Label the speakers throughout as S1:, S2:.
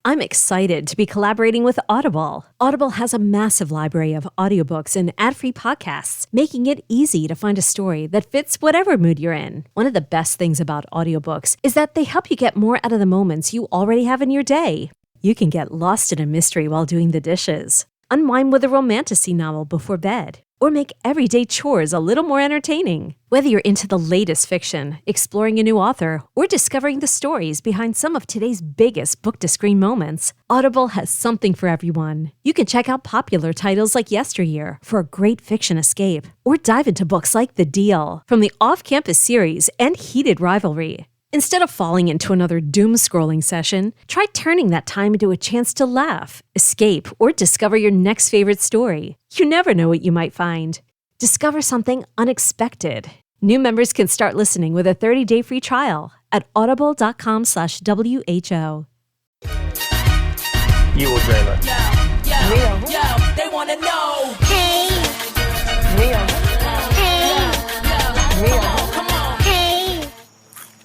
S1: I'm excited to be collaborating with Audible. Audible has a massive library of audiobooks and ad-free podcasts, making it easy to find a story that fits whatever mood you're in. One of the best things about audiobooks is that they help you get more out of the moments you already have in your day. You can get lost in a mystery while doing the dishes, unwind with a romantasy novel before bed, or make everyday chores a little more entertaining. Whether you're into the latest fiction, exploring a new author, or discovering the stories behind some of today's biggest book-to-screen moments, Audible has something for everyone. You can check out popular titles like Yesteryear for a great fiction escape, or dive into books like The Deal from the off-campus series and Heated Rivalry. Instead of falling into another doom-scrolling session, try turning that time into a chance to laugh, escape, or discover your next favorite story. You never know what you might find. Discover something unexpected. New members can start listening with a 30-day free trial at audible.com/WHO.
S2: You or Zoella?
S3: Real. They wanna know.
S4: Hey.
S3: Real.
S4: Hey.
S3: Real.
S4: Hey.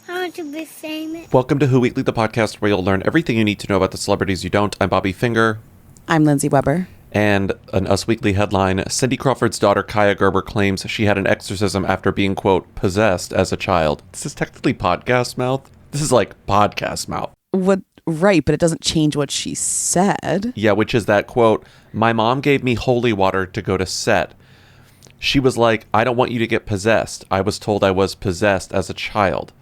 S4: I want to be famous.
S5: Welcome to Who Weekly, the podcast where you'll learn everything you need to know about the celebrities you don't. I'm Bobby Finger.
S6: I'm Lindsay Weber.
S5: And an Us Weekly headline, Cindy Crawford's daughter Kaia Gerber claims she had an exorcism after being, quote, possessed as a child. This is technically podcast mouth. This is like podcast mouth.
S6: What? Right, but it doesn't change what she said.
S5: Yeah, which is that, quote, my mom gave me holy water to go to set. She was like, I don't want you to get possessed. I was told I was possessed as a child.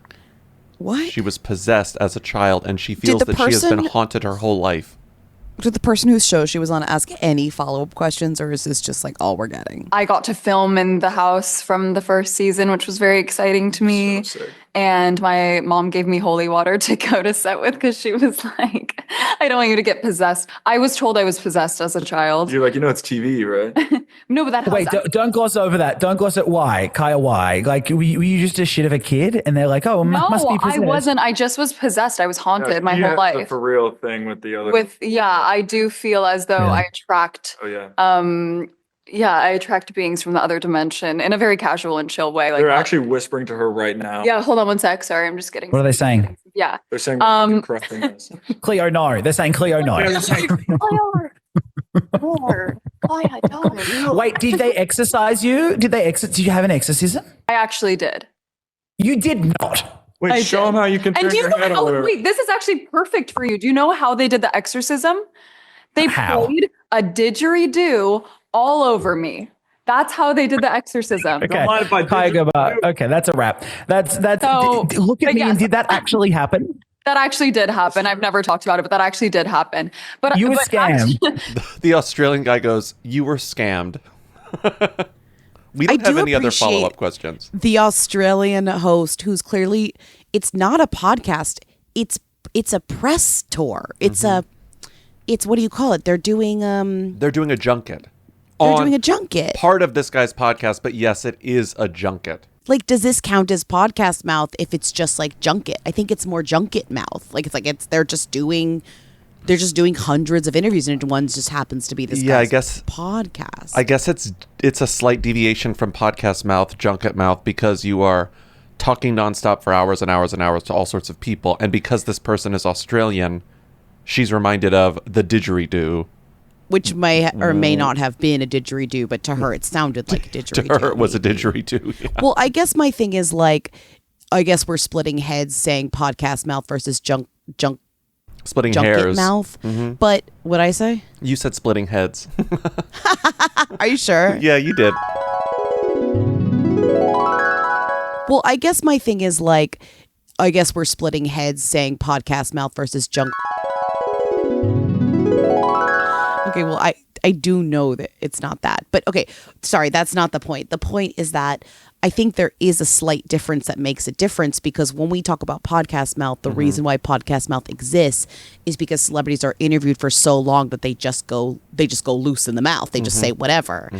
S6: What?
S5: She was possessed as a child, and she feels that she has been haunted her whole life.
S6: Did the person whose show she was on ask any follow-up questions, or is this just like all we're getting?
S7: I got to film in the house from the first season, which was very exciting to me.
S2: So sick.
S7: And my mom gave me holy water to go to set with because she was like, I don't want you to get possessed. I was told I was possessed as a child.
S2: You're like, it's TV, right?
S7: No, but that
S8: Wait, don't gloss over that. Don't gloss at why. Kaia, why? Like, were you just a shit of a kid? And they're like, oh, must be
S7: No,
S8: possessed.
S7: I wasn't. I just was possessed. I was haunted my
S2: You
S7: whole
S2: have
S7: life.
S2: the for real thing with the other.
S7: I do feel as though I attract
S2: Oh yeah.
S7: I attract beings from the other dimension in a very casual and chill way. Like
S2: They're actually whispering to her right now.
S7: Yeah, hold on one sec. Sorry, I'm just getting.
S8: What are they saying?
S7: Yeah.
S2: They're saying correcting us.
S8: Cleo, no. They're saying Cleo, no. Wait, did they exorcise you? Did you have an exorcism?
S7: I actually did.
S8: You did not.
S2: Wait,
S7: I
S2: show
S7: did.
S2: them how you can turn
S7: And do you
S2: your
S7: know
S2: head
S7: how?
S2: over.
S7: Wait, this is actually perfect for you. Do you know how they did the exorcism? They
S8: How?
S7: played a didgeridoo all over me. That's how they did the exorcism.
S8: Okay,
S2: Don't mind if I
S8: Kaia
S2: did
S8: Gerber. Okay, that's a wrap. That's.
S7: So,
S8: Look at
S7: but
S8: me.
S7: yes.
S8: And did that actually happen?
S7: That actually did happen. I've never talked about it, but that actually did happen. But
S8: You were
S7: but
S8: scammed.
S5: The Australian guy goes, you were scammed. We don't
S6: I
S5: have
S6: do
S5: any other
S6: appreciate-
S5: follow-up questions.
S6: The Australian host, who's clearly, it's not a podcast. It's a press tour. It's it's what do you call it? They're doing
S5: They're doing a junket.
S6: they're doing a junket.
S5: Part of this guy's podcast, but yes, it is a junket.
S6: Like, does this count as podcast mouth if it's just like junket? I think it's more junket mouth. Like they're just doing hundreds of interviews, and one just happens to be this
S5: Yeah, I
S6: guy's
S5: guess-
S6: podcast.
S5: I guess it's a slight deviation from podcast mouth, junket mouth, because you are talking nonstop for hours and hours and hours to all sorts of people. And because this person is Australian, she's reminded of the didgeridoo.
S6: Which may or may not have been a didgeridoo, but to her it sounded like a didgeridoo.
S5: To her, it was a didgeridoo. Yeah.
S6: Well, I guess my thing is like, I guess we're splitting heads saying podcast mouth versus
S5: Splitting
S6: junket
S5: hairs.
S6: mouth. But what'd I say?
S5: You said splitting heads.
S6: Are you sure?
S5: Yeah, you did.
S6: Well, I guess my thing is like, I guess we're splitting heads saying podcast mouth versus Okay, well, I do know that it's not that. But okay, sorry, that's not the point. The point is that I think there is a slight difference that makes a difference, because when we talk about podcast mouth, the reason why podcast mouth exists is because celebrities are interviewed for so long that they just go loose in the mouth. They just say whatever.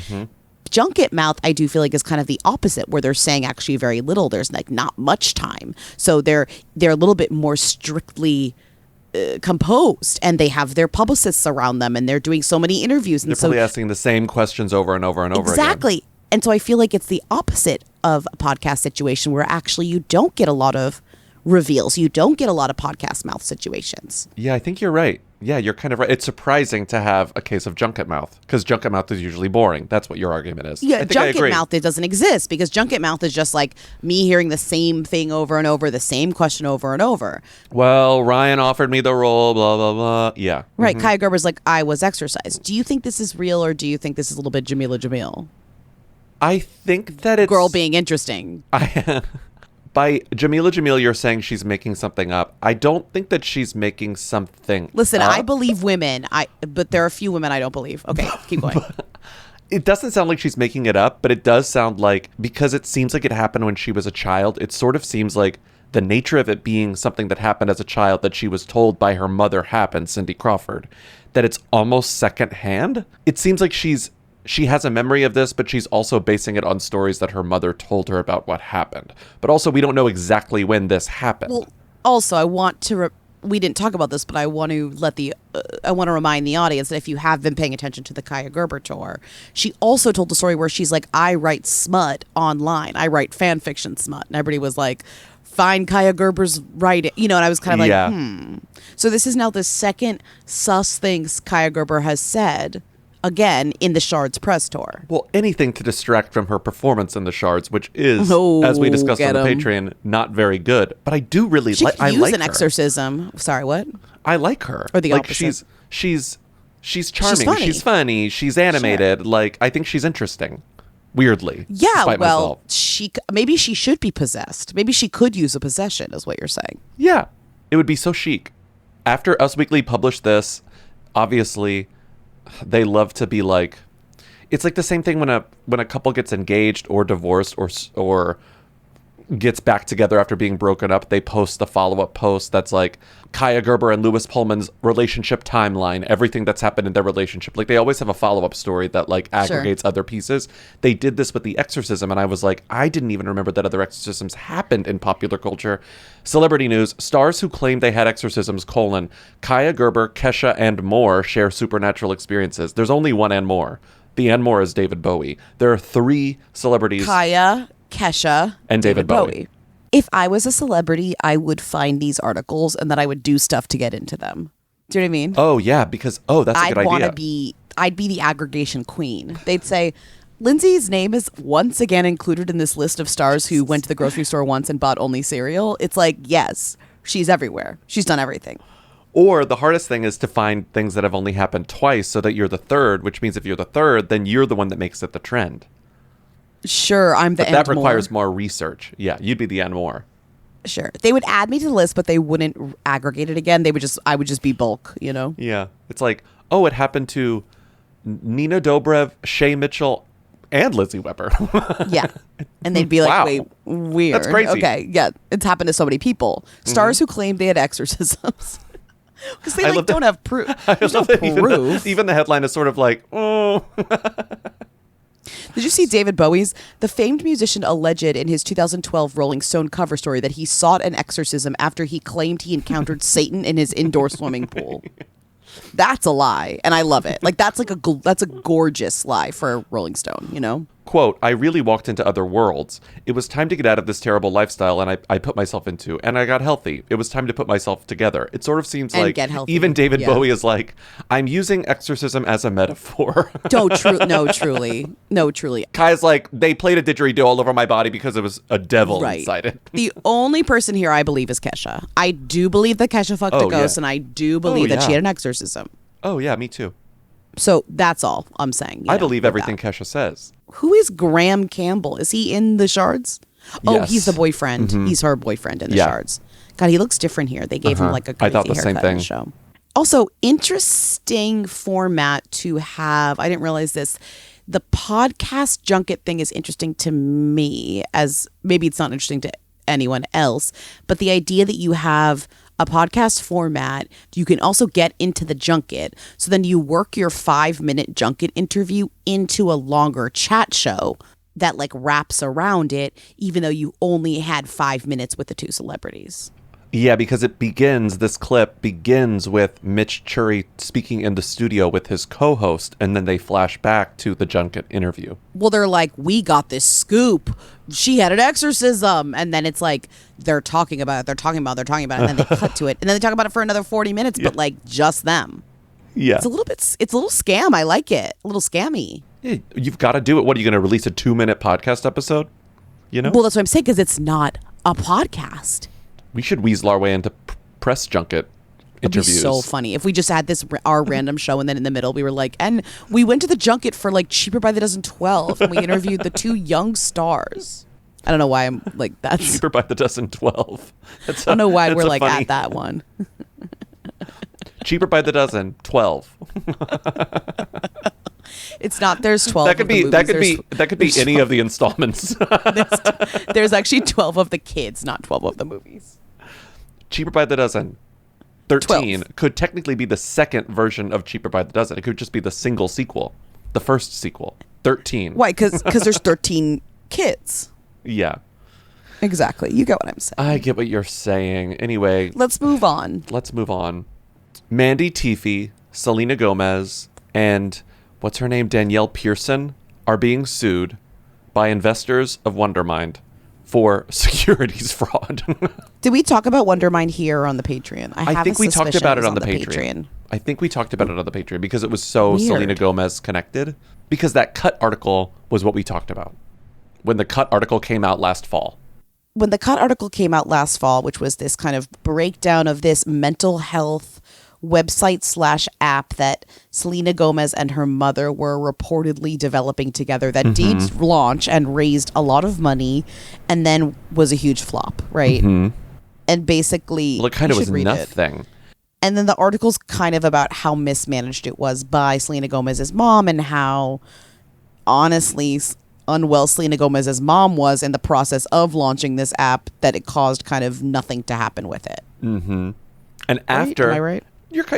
S6: Junket mouth, I do feel like, is kind of the opposite, where they're saying actually very little. There's like not much time. So they're a little bit more strictly composed, and they have their publicists around them, and they're doing so many interviews. And
S5: They're probably asking the same questions over and over and over again.
S6: Exactly. And so I feel like it's the opposite of a podcast situation, where actually you don't get a lot of reveals. You don't get a lot of podcast mouth situations.
S5: Yeah, I think you're right. Yeah, you're kind of right. It's surprising to have a case of junket mouth because junket mouth is usually boring. That's what your argument is.
S6: Yeah,
S5: I think I
S6: junket
S5: agree.
S6: mouth, it doesn't exist because junket mouth is just like me hearing the same thing over and over, the same question over and over.
S5: Well, Ryan offered me the role, blah, blah, blah. Yeah.
S6: Right. Kaia Gerber's like, I was exorcised. Do you think this is real or do you think this is a little bit Jamila?
S5: I think that it's...
S6: Girl being interesting.
S5: By Jamila, you're saying she's making something up. I don't think that she's making something
S6: Listen,
S5: up.
S6: I believe women, but there are a few women I don't believe. Okay, keep going.
S5: It doesn't sound like she's making it up, but it does sound like, because it seems like it happened when she was a child, it sort of seems like the nature of it being something that happened as a child that she was told by her mother happened, Cindy Crawford, that it's almost secondhand. It seems like she has a memory of this, but she's also basing it on stories that her mother told her about what happened. But also, we don't know exactly when this happened.
S6: Well, also, I want to... we didn't talk about this, but I want to I want to remind the audience that if you have been paying attention to the Kaia Gerber tour, she also told the story where she's like, I write smut online. I write fan fiction smut. And everybody was like, find Kaia Gerber's writing. You know, and I was kind of like, So this is now the second sus things Kaia Gerber has said again in the Shards press tour.
S5: Well, anything to distract from her performance in the Shards, which is, as we discussed on the Patreon, not very good. But I do really like her.
S6: She could use an exorcism. Sorry, what?
S5: I like her.
S6: Or the opposite.
S5: She's charming. She's funny. She's animated. Sure. Like, I think she's interesting. Weirdly.
S6: Yeah, well, maybe she should be possessed. Maybe she could use a possession, is what you're saying.
S5: Yeah. It would be so chic. After Us Weekly published this, obviously... they love to be like, it's like the same thing when a couple gets engaged or divorced or gets back together after being broken up. They post the follow-up post that's like Kaia Gerber and Louis Pullman's relationship timeline, everything that's happened in their relationship. Like they always have a follow-up story that like aggregates other pieces. They did this with the exorcism, and I was like, I didn't even remember that other exorcisms happened in popular culture. Celebrity news: stars who claim they had exorcisms, Kaia Gerber, Kesha, and more share supernatural experiences. There's only one and more. The and more is David Bowie. There are 3 celebrities.
S6: Kaia, Kesha,
S5: and David Bowie.
S6: If I was a celebrity, I would find these articles and then I would do stuff to get into them. Do you know what I mean?
S5: Oh, yeah, because, that's a good idea.
S6: I'd be the aggregation queen. They'd say, Lindsay's name is once again included in this list of stars who went to the grocery store once and bought only cereal. It's like, yes, she's everywhere. She's done everything.
S5: Or the hardest thing is to find things that have only happened twice so that you're the third, which means if you're the third, then you're the one that makes it the trend.
S6: Sure, I'm the
S5: but that requires more research. Yeah, you'd be the and more.
S6: Sure. They would add me to the list, but they wouldn't aggregate it again. I would just be bulk, you know?
S5: Yeah. It's like, oh, it happened to Nina Dobrev, Shay Mitchell, and Lizzie Weber.
S6: Yeah. And they'd be like,
S5: wow.
S6: Wait, weird.
S5: That's crazy.
S6: Okay, yeah. It's happened to so many people. Stars who claimed they had exorcisms. Because they don't have proof. There's no proof.
S5: Even the headline is sort of like, oh...
S6: Did you see David Bowie's? The famed musician alleged in his 2012 Rolling Stone cover story that he sought an exorcism after he claimed he encountered Satan in his indoor swimming pool. That's a lie, and I love it. Like that's a gorgeous lie for Rolling Stone, you know?
S5: Quote, I really walked into other worlds. It was time to get out of this terrible lifestyle and I put myself into, and I got healthy. It was time to put myself together. It sort of seems
S6: and
S5: like even David Bowie is like, I'm using exorcism as a metaphor.
S6: No, truly.
S5: Kai's like, they played a didgeridoo all over my body because it was a devil inside it.
S6: The only person here I believe is Kesha. I do believe that Kesha fucked a ghost, and I do believe that she had an exorcism.
S5: Oh, yeah, me too.
S6: So that's all I'm saying.
S5: I believe everything Kesha says.
S6: Who is Graham Campbell? Is he in the Shards? Oh, yes. He's the boyfriend. Mm-hmm. He's her boyfriend in the Shards. God, he looks different here. They gave him like a crazy haircut in the show. Also, interesting format to have. I didn't realize this. The podcast junket thing is interesting to me, as maybe it's not interesting to anyone else, but the idea that you have a podcast format, you can also get into the junket. So then you work your 5-minute junket interview into a longer chat show that like wraps around it, even though you only had 5 minutes with the 2 celebrities.
S5: Yeah, because this clip begins with Mitch Churi speaking in the studio with his co-host, and then they flash back to the junket interview.
S6: Well, they're like, we got this scoop. She had an exorcism. And then it's like, they're talking about it, and then they cut to it. And then they talk about it for another 40 minutes, but like just them.
S5: Yeah.
S6: It's a little scam. I like it. A little scammy.
S5: Yeah, you've got to do it. What, are you going to release a 2-minute podcast episode? You know?
S6: Well, that's what I'm saying, because it's not a podcast.
S5: We should weasel our way into press junket interviews.
S6: It'd be so funny if we just had our random show, and then in the middle we were like, and we went to the junket for like Cheaper by the Dozen 12, and we interviewed the 2 young stars. I don't know why I'm like that's
S5: Cheaper by the Dozen 12.
S6: I don't know why we're like at that one.
S5: Cheaper by the Dozen 12.
S6: It's not. There's 12.
S5: That could be any of the installments.
S6: There's actually 12 of the kids, not 12 of the movies.
S5: Cheaper by the Dozen 13
S6: 12.
S5: could technically be the second version of Cheaper by the Dozen. It could just be the single sequel, the first sequel. 13.
S6: Why? Because there's 13 kids.
S5: Yeah.
S6: Exactly. You get what I'm saying.
S5: I get what you're saying. Anyway,
S6: Let's move on.
S5: Mandy, Teefey, Selena Gomez, and what's her name? Danielle Pearson are being sued by investors of Wondermind for securities fraud.
S6: Did we talk about Wondermind here or on the Patreon?
S5: I think we talked about it on the Patreon. I think we talked about it on the Patreon because it was so
S6: Weird.
S5: Selena Gomez connected. Because that Cut article was what we talked about when the Cut article came out last fall.
S6: When the Cut article came out last fall, which was this kind of breakdown of this mental health website / app that Selena Gomez and her mother were reportedly developing together that did launch and raised a lot of money and then was a huge flop, right? And basically,
S5: well, it kind of was nothing.
S6: And then the article's kind of about how mismanaged it was by Selena Gomez's mom and how, honestly, unwell Selena Gomez's mom was in the process of launching this app, that it caused kind of nothing to happen with it.
S5: And after...
S6: Am I right?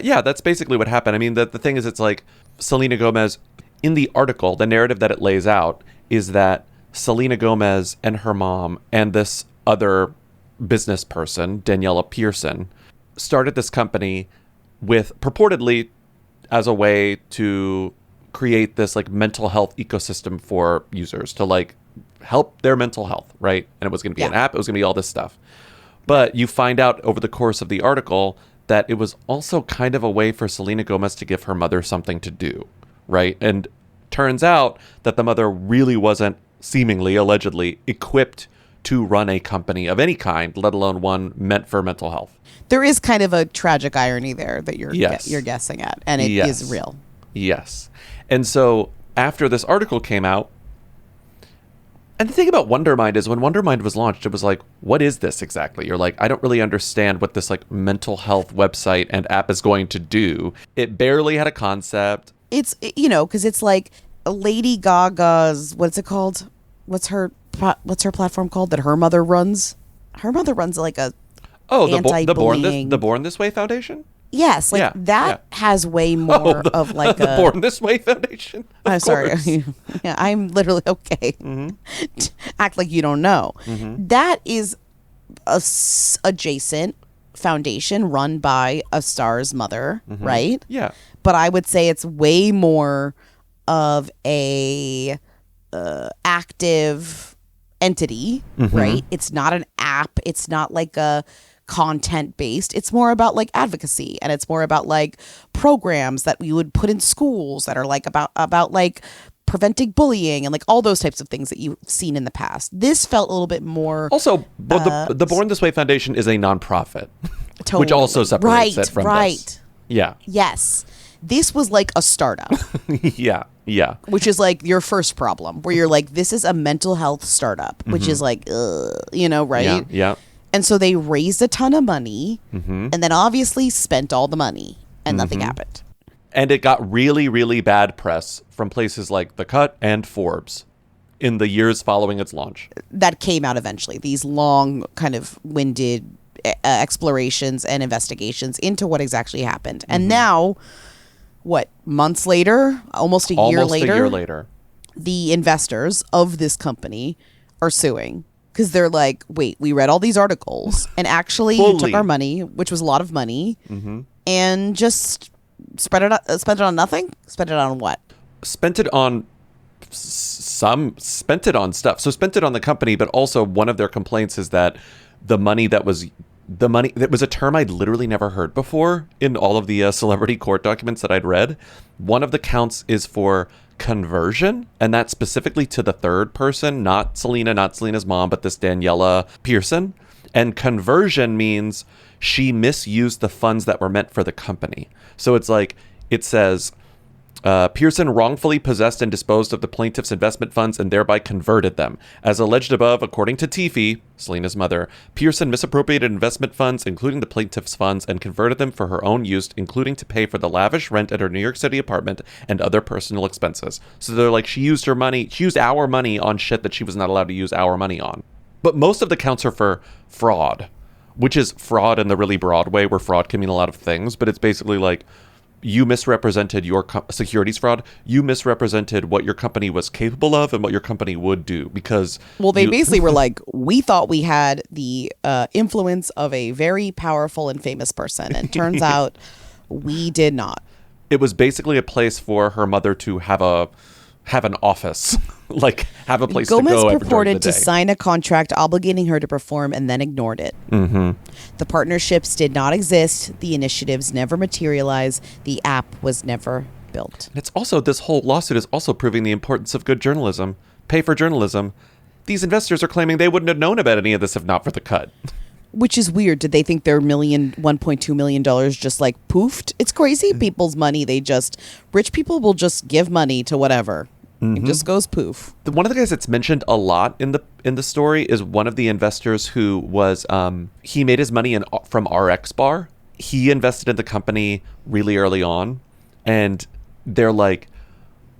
S5: Yeah, that's basically what happened. I mean, the thing is, it's like Selena Gomez, in the article, the narrative that it lays out is that Selena Gomez and her mom and this other business person, Daniela Pearson, started this company with purportedly as a way to create this like mental health ecosystem for users to like help their mental health, right? And it was going to be an app, it was going to be all this stuff. But you find out over the course of the article that it was also kind of a way for Selena Gomez to give her mother something to do, right? And turns out that the mother really wasn't, seemingly, allegedly, equipped to run a company of any kind, let alone one meant for mental health.
S6: There is kind of a tragic irony there that you're guessing at, and it is real.
S5: Yes. And so after this article came out, and the thing about Wondermind is when Wondermind was launched, it was like, what is this exactly? You're like, I don't really understand what this like mental health website and app is going to do. It barely had a concept.
S6: It's, you know, because it's like Lady Gaga's, what's it called? What's her platform called that her mother runs? Her mother runs like a
S5: the Born This Way Foundation?
S6: Yes, like that has way more of like
S5: the Born This Way Foundation.
S6: I'm sorry. Yeah, I'm literally okay. Act like you don't know. That is a adjacent foundation run by a star's mother, right?
S5: Yeah.
S6: But I would say it's way more of a active entity, right? It's not an app. It's not like a content based. It's more about like advocacy, and it's more about like programs that we would put in schools that are like about like preventing bullying and like all those types of things that you've seen in the past. This felt a little bit more.
S5: Also, the Born This Way Foundation is a nonprofit,
S6: totally.
S5: Which also separates it from this. Yeah.
S6: Yes. This was like a startup.
S5: Yeah.
S6: Which is like your first problem, where you're like, this is a mental health startup, which is like, you know, right?
S5: Yeah.
S6: And so they raised a ton of money and then obviously spent all the money and nothing happened.
S5: And it got really, really bad press from places like The Cut and Forbes in the years following its launch.
S6: That came out eventually. These long kind of winded explorations and investigations into what exactly happened. And now, what, months later, almost a year later,
S5: a year later,
S6: the investors of this company are suing. Because they're like, wait, we read all these articles and actually you took our money, which was a lot of money, and just spent it on nothing? Spent it on what?
S5: Spent it on spent it on stuff. So spent it on the company, but also one of their complaints is that the money that was a term I'd literally never heard before in all of the celebrity court documents that I'd read. One of the counts is for conversion, and that's specifically to the third person, not Selena, not Selena's mom, but this Daniela Pearson. And conversion means she misused the funds that were meant for the company. So it's like, it says, Pearson wrongfully possessed and disposed of the plaintiff's investment funds and thereby converted them. As alleged above, according to Teefey, Selena's mother, Pearson misappropriated investment funds, including the plaintiff's funds, and converted them for her own use, including to pay for the lavish rent at her New York City apartment and other personal expenses. So they're like, she used our money on shit that she was not allowed to use our money on. But most of the counts are for fraud, which is fraud in the really broad way, where fraud can mean a lot of things, but it's basically like, you misrepresented your securities fraud. You misrepresented what your company was capable of and what your company would do because...
S6: Well, they basically were like, we thought we had the influence of a very powerful and famous person. And turns out we did not.
S5: It was basically a place for her mother to have an office, like have a place
S6: Gomez
S5: to go.
S6: Gomez purported to sign a contract obligating her to perform and then ignored it. The partnerships did not exist. The initiatives never materialized. The app was never built.
S5: It's also, this whole lawsuit is also proving the importance of good journalism. Pay for journalism. These investors are claiming they wouldn't have known about any of this if not for the cut.
S6: Which is weird. Did they think their $1.2 million just like poofed? It's crazy. People's money, rich people will just give money to whatever. It just goes poof.
S5: One of the guys that's mentioned a lot in the story is one of the investors who was, he made his money from RX Bar. He invested in the company really early on. And they're like,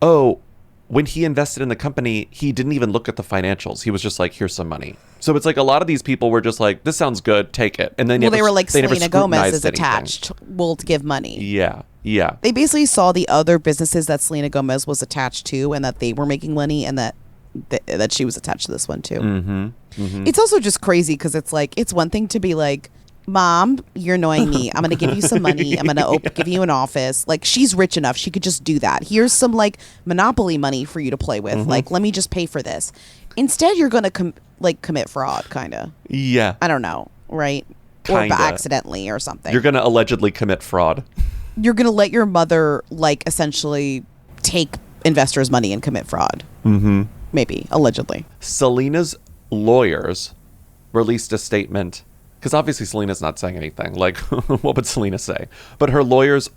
S5: oh, when he invested in the company, he didn't even look at the financials. He was just like, here's some money. So it's like a lot of these people were just like, this sounds good, take it. And then
S6: they were like, Selena Gomez is attached. We'll give money.
S5: Yeah.
S6: They basically saw the other businesses that Selena Gomez was attached to and that they were making money and that she was attached to this one too. It's also just crazy because it's like, it's one thing to be like, Mom, you're annoying me. I'm going to give you some money. I'm going to give you an office. Like, she's rich enough. She could just do that. Here's some, like, Monopoly money for you to play with. Like, let me just pay for this. Instead, you're going to, commit fraud, kind of.
S5: Yeah.
S6: I don't know, right?
S5: Kinda.
S6: Or accidentally or something.
S5: You're going to allegedly commit fraud.
S6: You're going to let your mother, essentially take investors' money and commit fraud. Maybe, allegedly.
S5: Selena's lawyers released a statement. Because obviously Selena's not saying anything. Like, what would Selena say? But her lawyers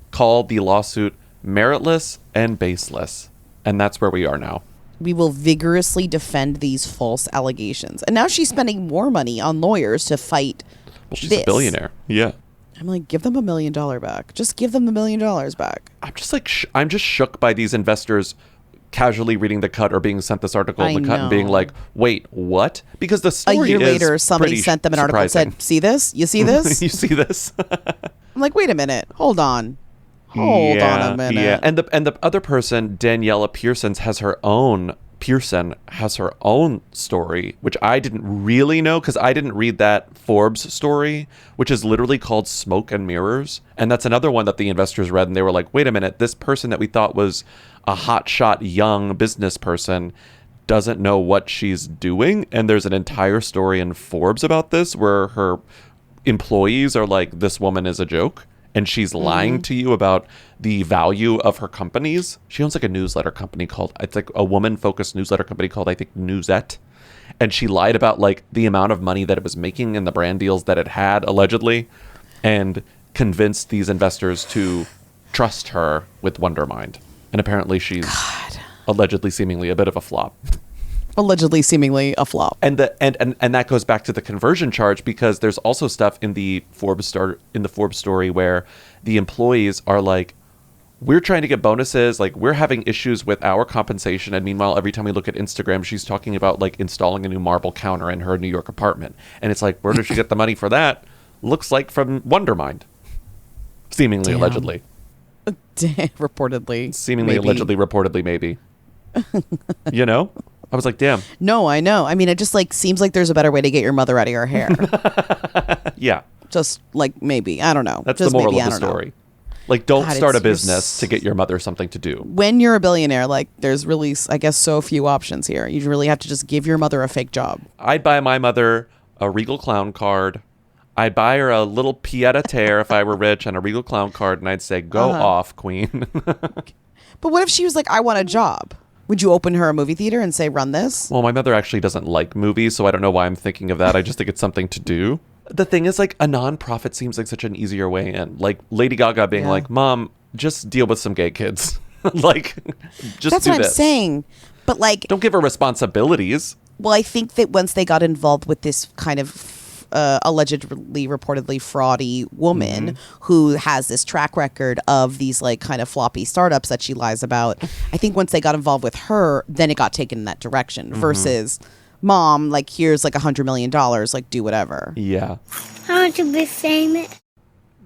S5: called the lawsuit meritless and baseless. And that's where we are now.
S6: We will vigorously defend these false allegations. And now she's spending more money on lawyers to fight
S5: she's a billionaire. Yeah.
S6: I'm like, give them $1 million back. Just give them $1 million back.
S5: I'm just like, I'm just shook by these investors casually reading the cut or being sent this article in the cut and being like, wait, what? Because the story
S6: a year
S5: is
S6: later, somebody sent them an article and said, see this? You see this?
S5: You see this?
S6: I'm like, wait a minute. Hold on. Hold on a minute.
S5: Yeah. And the other person, Daniela Pearson, has her own story, which I didn't really know because I didn't read that Forbes story, which is literally called Smoke and Mirrors. And that's another one that the investors read and they were like, wait a minute, this person that we thought was a hotshot young business person doesn't know what she's doing. And there's an entire story in Forbes about this where her employees are like, this woman is a joke. And she's lying to you about the value of her companies. She owns like a newsletter company it's like a woman-focused newsletter company called, I think, Newsette. And she lied about like the amount of money that it was making and the brand deals that it had, allegedly, and convinced these investors to trust her with Wondermind. And apparently she's allegedly seemingly a bit of a flop.
S6: Allegedly seemingly a flop.
S5: And that goes back to the conversion charge because there's also stuff in the Forbes story where the employees are like, we're trying to get bonuses, like we're having issues with our compensation, and meanwhile every time we look at Instagram she's talking about like installing a new marble counter in her New York apartment. And it's like, where does she get the money for that? Looks like from Wondermind. Seemingly. Allegedly.
S6: Reportedly.
S5: Seemingly,
S6: maybe.
S5: allegedly, reportedly, maybe. You know? I was like, damn.
S6: No, I know. I mean, it just like seems like there's a better way to get your mother out of your hair.
S5: Yeah.
S6: Just like maybe, I don't know.
S5: That's
S6: just
S5: the moral
S6: maybe,
S5: of the story. Like, don't
S6: God,
S5: start a
S6: it's
S5: business to get your mother something to do.
S6: When you're a billionaire, like there's really, I guess, so few options here. You really have to just give your mother a fake job.
S5: I'd buy my mother a Regal Clown card. I'd buy her a little pied-à-terre if I were rich and a Regal Clown card, and I'd say, go off, queen.
S6: But what if she was like, I want a job? Would you open her a movie theater and say, run this?
S5: Well, my mother actually doesn't like movies, so I don't know why I'm thinking of that. I just think it's something to do. The thing is, like, a non-profit seems like such an easier way in. Like, Lady Gaga being like, Mom, just deal with some gay kids. Like, just
S6: That's
S5: do
S6: what
S5: this.
S6: I'm saying. But like,
S5: Don't give her responsibilities.
S6: well, I think that once they got involved with this kind of allegedly, reportedly fraudy woman who has this track record of these like kind of floppy startups that she lies about, I think once they got involved with her, then it got taken in that direction versus Mom, like, here's like $100 million, like, do whatever.
S5: Yeah.
S4: I want to be famous.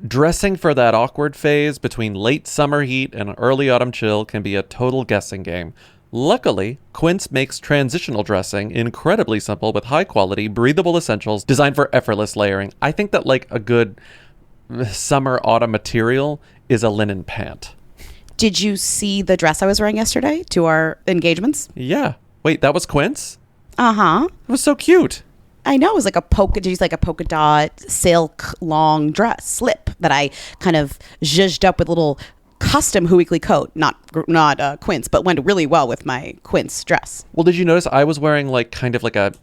S5: Dressing for that awkward phase between late summer heat and early autumn chill can be a total guessing game. Luckily, Quince makes transitional dressing incredibly simple with high-quality, breathable essentials designed for effortless layering. I think that, like, a good summer-autumn material is a linen pant.
S6: Did you see the dress I was wearing yesterday to our engagements?
S5: Yeah. Wait, that was Quince?
S6: Uh-huh.
S5: It was so cute.
S6: I know, it was like a polka dot silk long dress slip that I kind of zhuzhed up with a little custom Weekly coat, not Quince, but went really well with my Quince dress.
S5: Well, did you notice I was wearing like kind of like a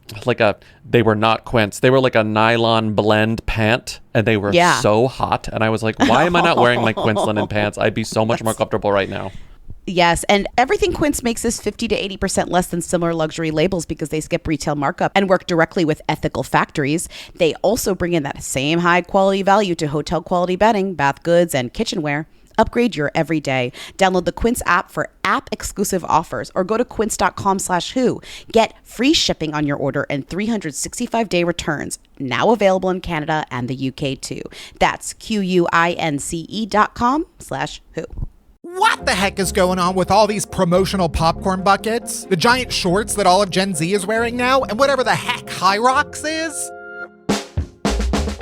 S5: they were not Quince. They were like a nylon blend pant, and they were so hot. And I was like, why am I not wearing my Quince linen pants? I'd be so much more comfortable right now.
S6: Yes, and everything Quince makes is 50 to 80% less than similar luxury labels because they skip retail markup and work directly with ethical factories. They also bring in that same high quality value to hotel quality bedding, bath goods, and kitchenware. Upgrade your everyday. Download the Quince app for app-exclusive offers or go to quince.com/who. Get free shipping on your order and 365-day returns. Now available in Canada and the UK too. That's QUINCE.com/who.
S9: What the heck is going on with all these promotional popcorn buckets? The giant shorts that all of Gen Z is wearing now, and whatever the heck High Rocks is?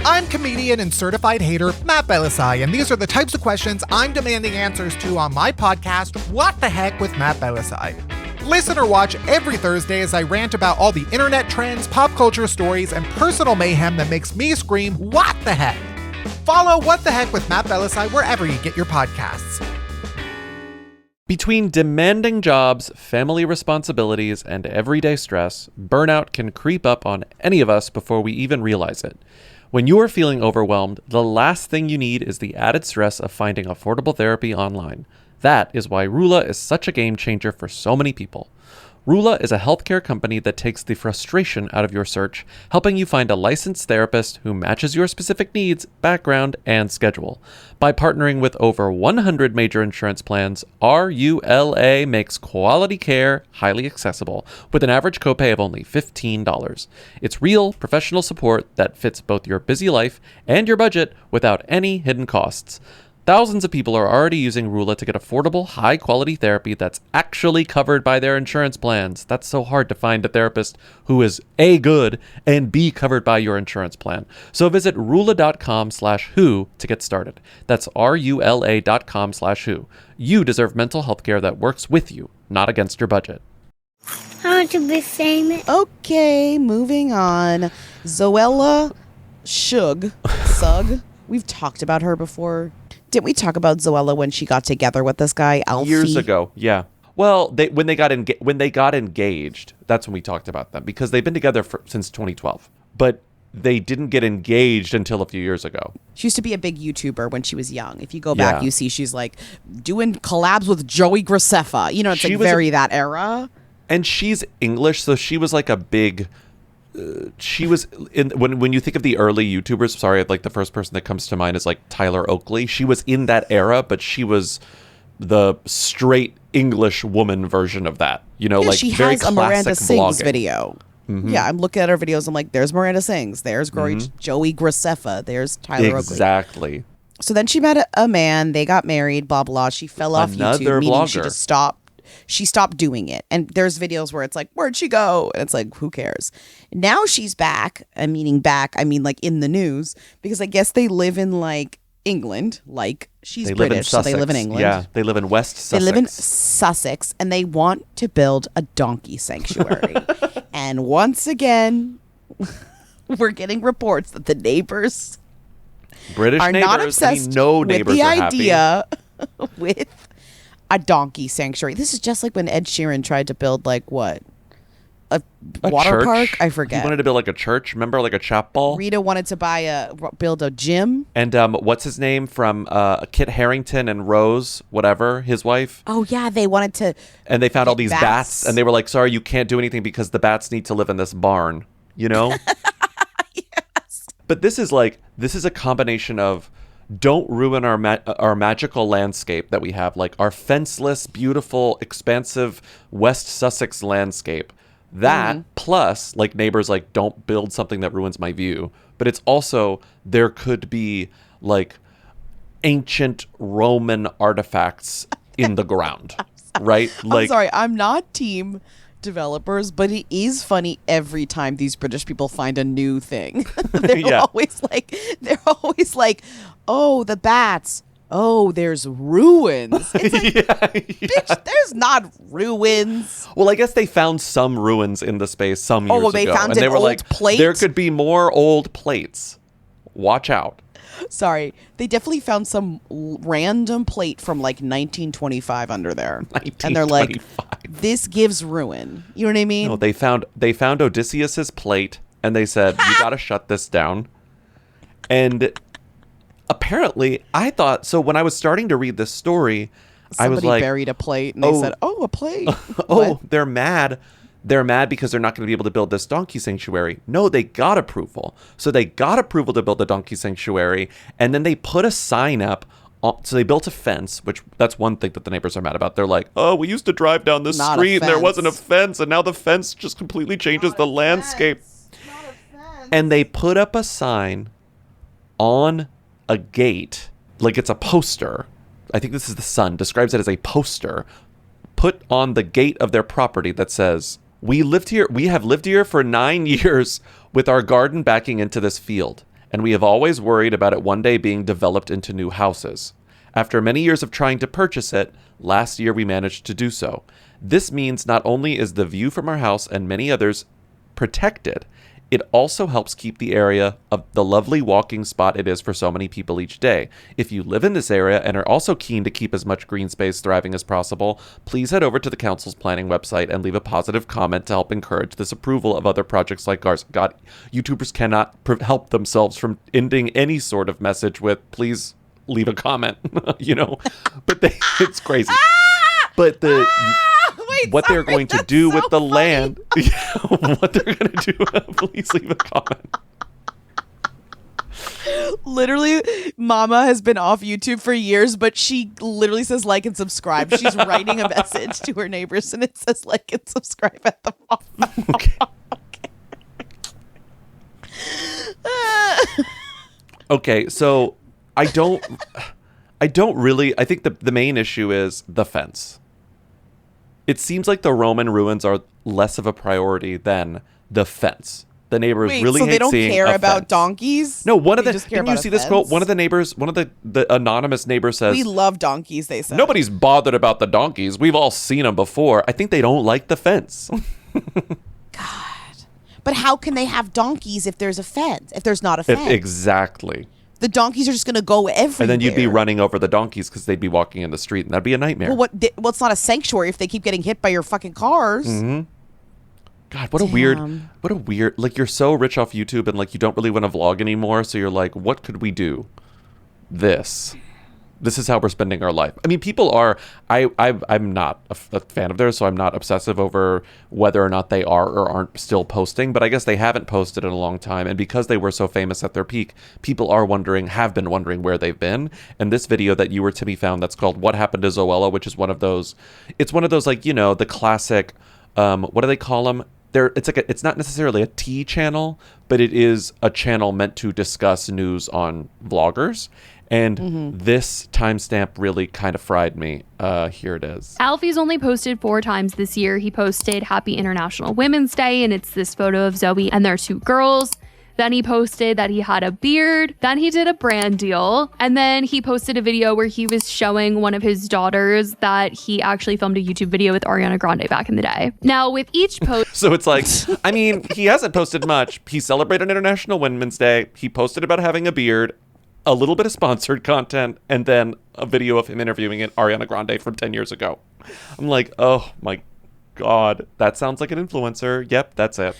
S9: I'm comedian and certified hater Matt Belisai, and these are the types of questions I'm demanding answers to on my podcast, What the Heck with Matt Belisai. Listen or watch every Thursday as I rant about all the internet trends, pop culture stories, and personal mayhem that makes me scream, what the heck? Follow What the Heck with Matt Belisai wherever you get your podcasts.
S5: Between demanding jobs, family responsibilities, and everyday stress, burnout can creep up on any of us before we even realize it. When you are feeling overwhelmed, the last thing you need is the added stress of finding affordable therapy online. That is why Rula is such a game changer for so many people. Rula is a healthcare company that takes the frustration out of your search, helping you find a licensed therapist who matches your specific needs, background, and schedule. By partnering with over 100 major insurance plans, RULA makes quality care highly accessible, with an average copay of only $15. It's real, professional support that fits both your busy life and your budget without any hidden costs. Thousands of people are already using Rula to get affordable, high-quality therapy that's actually covered by their insurance plans. That's so hard to find a therapist who is A, good, and B, covered by your insurance plan. So visit rula.com/who to get started. That's RULA.com/who. You deserve mental health care that works with you, not against your budget.
S4: I want to be famous.
S6: Okay, moving on. Zoella Sugg. We've talked about her before. Didn't we talk about Zoella when she got together with this guy, Alfie?
S5: Years ago, yeah. Well, when they got engaged, that's when we talked about them, because they've been together since 2012. But they didn't get engaged until a few years ago.
S6: She used to be a big YouTuber when she was young. If you go back, you see she's like doing collabs with Joey Graceffa. You know, it's like very that era.
S5: And she's English, so she was like a big... she was in when you think of the early YouTubers, sorry, like the first person that comes to mind is like Tyler Oakley. She was in that era, but she was the straight English woman version of that. You know, like
S6: she
S5: very
S6: has a Miranda Sings
S5: vlogging.
S6: video. Mm-hmm. Yeah, I'm looking at her videos. I'm like, there's Miranda Sings. There's Joey Graceffa. There's Tyler Oakley.
S5: Exactly.
S6: So then she met a man. They got married. Blah blah. She fell off
S5: Another
S6: YouTube, meaning she
S5: vlogger.
S6: just stopped. she stopped doing it. And there's videos where it's like, where'd she go? And it's like, who cares? Now she's back. I mean like in the news, because I guess they live in like England. Like she's British, so they live in England.
S5: Yeah, they live in West Sussex.
S6: They live in Sussex, and they want to build a donkey sanctuary. And once again, we're getting reports that the neighbors
S5: British
S6: are
S5: neighbors,
S6: not obsessed
S5: no
S6: with
S5: neighbors
S6: the
S5: are
S6: idea with a donkey sanctuary. This is just like when Ed Sheeran tried to build like what? A water
S5: church?
S6: park? I forget.
S5: He wanted to build like a church, remember, like a chapel.
S6: Rita wanted to build a gym.
S5: And what's his name from Kit Harington and Rose, whatever, his wife?
S6: Oh yeah, they wanted to.
S5: And they found all these bats, and they were like, "Sorry, you can't do anything because the bats need to live in this barn." You know?
S6: Yes.
S5: But this is a combination of don't ruin our magical landscape that we have, like our fenceless, beautiful, expansive West Sussex landscape. That plus like neighbors like don't build something that ruins my view. But it's also there could be like ancient Roman artifacts in the ground, right? Like,
S6: I'm sorry, I'm not team developers, but it is funny every time these British people find a new thing. They're always like, oh, the bats. Oh, there's ruins. It's like, bitch, there's not ruins.
S5: Well, I guess they found some ruins in the space some years ago.
S6: They found
S5: and they
S6: an
S5: were
S6: old
S5: like,
S6: plate?
S5: there could be more old plates. Watch out.
S6: Sorry, they definitely found some random plate from like 1925 under there. And they're like, this gives ruin. You know what I mean?
S5: No, they found Odysseus's plate, and they said, you got to shut this down. And apparently, I thought, so when I was starting to read this story, I was like,
S6: buried a plate, and they said, oh, a plate.
S5: They're mad. They're mad because they're not going to be able to build this donkey sanctuary. No, they got approval. So they got approval to build the donkey sanctuary, and then they put a sign up. So they built a fence, which that's one thing that the neighbors are mad about. They're like, oh, we used to drive down this street and there wasn't a fence, and now the fence just completely changes the landscape. And they put up a sign on a gate, like it's a poster. I think this is the Sun, describes it as a poster put on the gate of their property that says, we have lived here for 9 years with our garden backing into this field, and we have always worried about it one day being developed into new houses. After many years of trying to purchase it, last year we managed to do so. This means not only is the view from our house and many others protected, it also helps keep the area of the lovely walking spot it is for so many people each day. If you live in this area and are also keen to keep as much green space thriving as possible, please head over to the council's planning website and leave a positive comment to help encourage this approval of other projects like ours. God, YouTubers cannot help themselves from ending any sort of message with, please leave a comment, you know? But it's crazy. But what they're going to do with the land, what they're going to do, please leave a comment.
S6: Literally, Mama has been off YouTube for years, but she literally says like and subscribe. She's writing a message to her neighbors, and it says like and subscribe at the bottom.
S5: Okay. Okay, so I think the main issue is the fence. It seems like the Roman ruins are less of a priority than the fence. The neighbors really
S6: so
S5: hate
S6: they don't
S5: seeing
S6: care
S5: a
S6: about
S5: fence.
S6: donkeys?
S5: No, didn't you see this quote?
S6: Fence?
S5: One of the neighbors, the anonymous neighbor says,
S6: we love donkeys, they said.
S5: nobody's bothered about the donkeys. We've all seen them before. I think they don't like the fence.
S6: God. But how can they have donkeys if there's a fence? If there's not a fence?
S5: Exactly.
S6: The donkeys are just going to go everywhere.
S5: And then you'd be running over the donkeys because they'd be walking in the street, and that'd be a nightmare.
S6: Well, it's not a sanctuary if they keep getting hit by your fucking cars.
S5: Mm-hmm. God, what a weird, like you're so rich off YouTube and like you don't really want to vlog anymore. So you're like, what could we do? This is how we're spending our life. I mean, people are, I'm not a fan of theirs, so I'm not obsessive over whether or not they are or aren't still posting, but I guess they haven't posted in a long time. And because they were so famous at their peak, people have been wondering where they've been. And this video that you or Timmy found that's called What Happened to Zoella, which is one of those like, you know, the classic, what do they call them? It's not necessarily a tea channel, but it is a channel meant to discuss news on vloggers. And this timestamp really kind of fried me. Here it is.
S10: Alfie's only posted 4 times this year. He posted Happy International Women's Day, and it's this photo of Zoe and their 2 girls. Then he posted that he had a beard. Then he did a brand deal. And then he posted a video where he was showing one of his daughters that he actually filmed a YouTube video with Ariana Grande back in the day. Now, with each post...
S5: So it's like, I mean, he hasn't posted much. He celebrated International Women's Day. He posted about having a beard, a little bit of sponsored content, and then a video of him interviewing Ariana Grande from 10 years ago. I'm like, oh my God, that sounds like an influencer. Yep, that's it.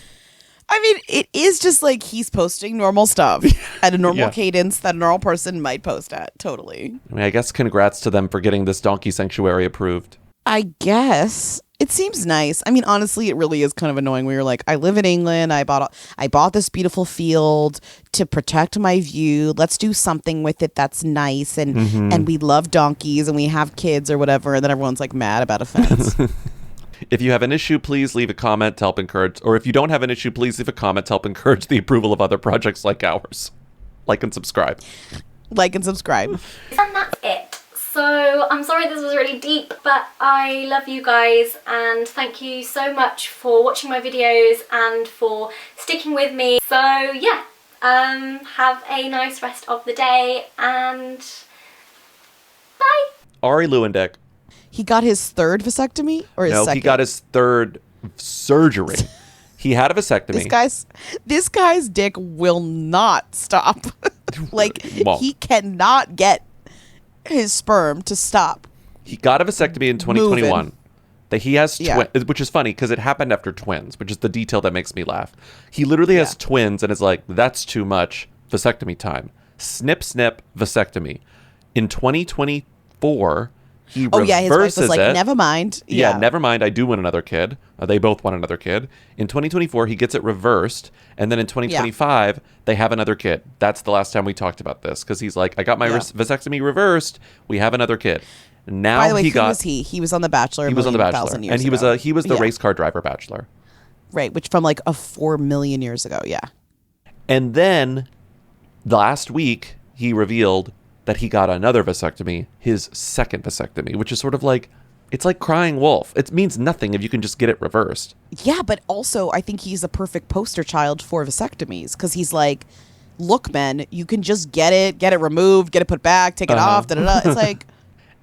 S6: I mean, it is just like he's posting normal stuff at a normal cadence that a normal person might post at. Totally.
S5: I mean, I guess congrats to them for getting this donkey sanctuary approved.
S6: I guess. It seems nice. I mean, honestly, it really is kind of annoying when you're like, I live in England. I bought this beautiful field to protect my view. Let's do something with it that's nice. And we love donkeys and we have kids or whatever. And then everyone's like mad about a fence.
S5: If you have an issue, please leave a comment to help encourage, or if you don't have an issue, please leave a comment to help encourage the approval of other projects like ours. Like and subscribe.
S6: Like and subscribe.
S11: And that's it. So I'm sorry this was really deep, but I love you guys and thank you so much for watching my videos and for sticking with me. So yeah, have a nice rest of the day and bye.
S5: Arie Luyendyk.
S6: He got his 3rd vasectomy or his 2nd?
S5: No, he got his 3rd surgery. He had a vasectomy.
S6: This guy's dick will not stop. Like, he cannot get his sperm to stop.
S5: He got a vasectomy in 2021.
S6: Moving.
S5: That he has twins, which is funny because it happened after twins, which is the detail that makes me laugh. He literally has twins and is like, that's too much vasectomy time. Snip, snip, vasectomy. In 2024, he reverses
S6: his wife was like,
S5: it.
S6: never mind.
S5: Yeah, never mind. I do want another kid. They both want another kid. In 2024, he gets it reversed. And then in 2025, they have another kid. That's the last time we talked about this because he's like, I got my vasectomy reversed. We have another kid. Now
S6: by the way, who was he? He was on The Bachelor.
S5: He was on The Bachelor. And he was the race car driver bachelor.
S6: Right, which from like 4 million years ago. Yeah.
S5: And then last week, he revealed that he got another vasectomy, his 2nd vasectomy, which is sort of like, it's like crying wolf. It means nothing if you can just get it reversed.
S6: Yeah, but also I think he's a perfect poster child for vasectomies because he's like, look, men, you can just get it removed, get it put back, take it off, da-da-da. It's like...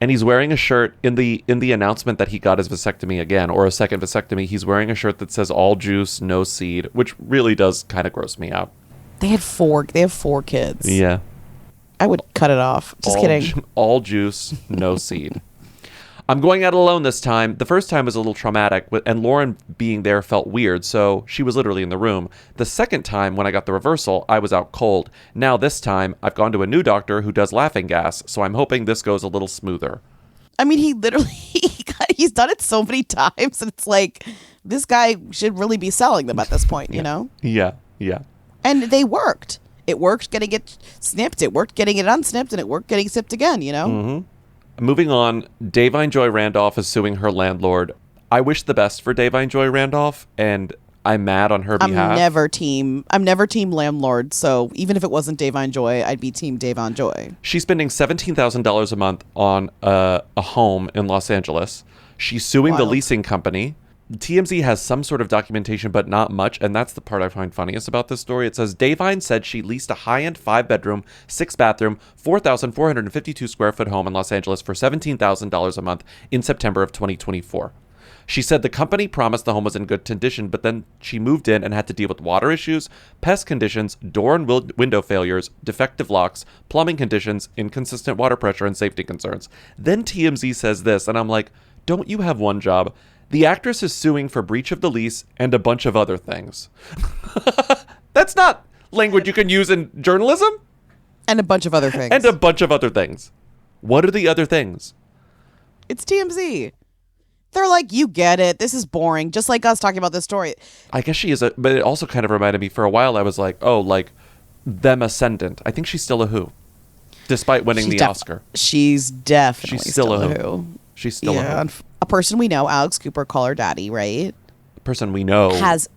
S5: And he's wearing a shirt in the announcement that he got his vasectomy again, or a 2nd vasectomy. He's wearing a shirt that says all juice, no seed, which really does kind of gross me out.
S6: They have 4 kids.
S5: Yeah.
S6: I would cut it off. Just kidding.
S5: All juice, no seed. I'm going out alone this time. The first time was a little traumatic, and Lauren being there felt weird, so she was literally in the room. The second time, when I got the reversal, I was out cold. Now this time, I've gone to a new doctor who does laughing gas, so I'm hoping this goes a little smoother.
S6: I mean, he literally, he's done it so many times, and it's like, this guy should really be selling them at this point, you know?
S5: Yeah.
S6: And they worked. It worked getting it snipped. It worked getting it unsnipped, and it worked getting snipped again, you know?
S5: Mm-hmm. Moving on, Davine Joy Randolph is suing her landlord. I wish the best for Davine Joy Randolph, and I'm mad on her behalf.
S6: I'm never team landlord, so even if it wasn't Davine Joy, I'd be team Davine Joy.
S5: She's spending $17,000 a month on a home in Los Angeles. She's suing the leasing company. TMZ has some sort of documentation, but not much, and that's the part I find funniest about this story. It says, Davine said she leased a high-end 5-bedroom, 6-bathroom, 4,452 square foot home in Los Angeles for $17,000 a month in September of 2024. She said the company promised the home was in good condition, but then she moved in and had to deal with water issues, pest conditions, door and window failures, defective locks, plumbing conditions, inconsistent water pressure, and safety concerns. Then TMZ says this, and I'm like, don't you have one job? The actress is suing for breach of the lease and a bunch of other things. That's not language you can use in journalism.
S6: And a bunch of other things.
S5: And a bunch of other things. What are the other things?
S6: It's TMZ. They're like, you get it. This is boring. Just like us talking about this story.
S5: I guess she is, but it also kind of reminded me for a while. I was like, oh, like them Ascendant. I think she's still a Who, despite winning the Oscar.
S6: She's definitely still a Who.
S5: She's still a Who.
S6: A person we know, Alex Cooper, call her daddy, right?
S5: A person we know
S6: has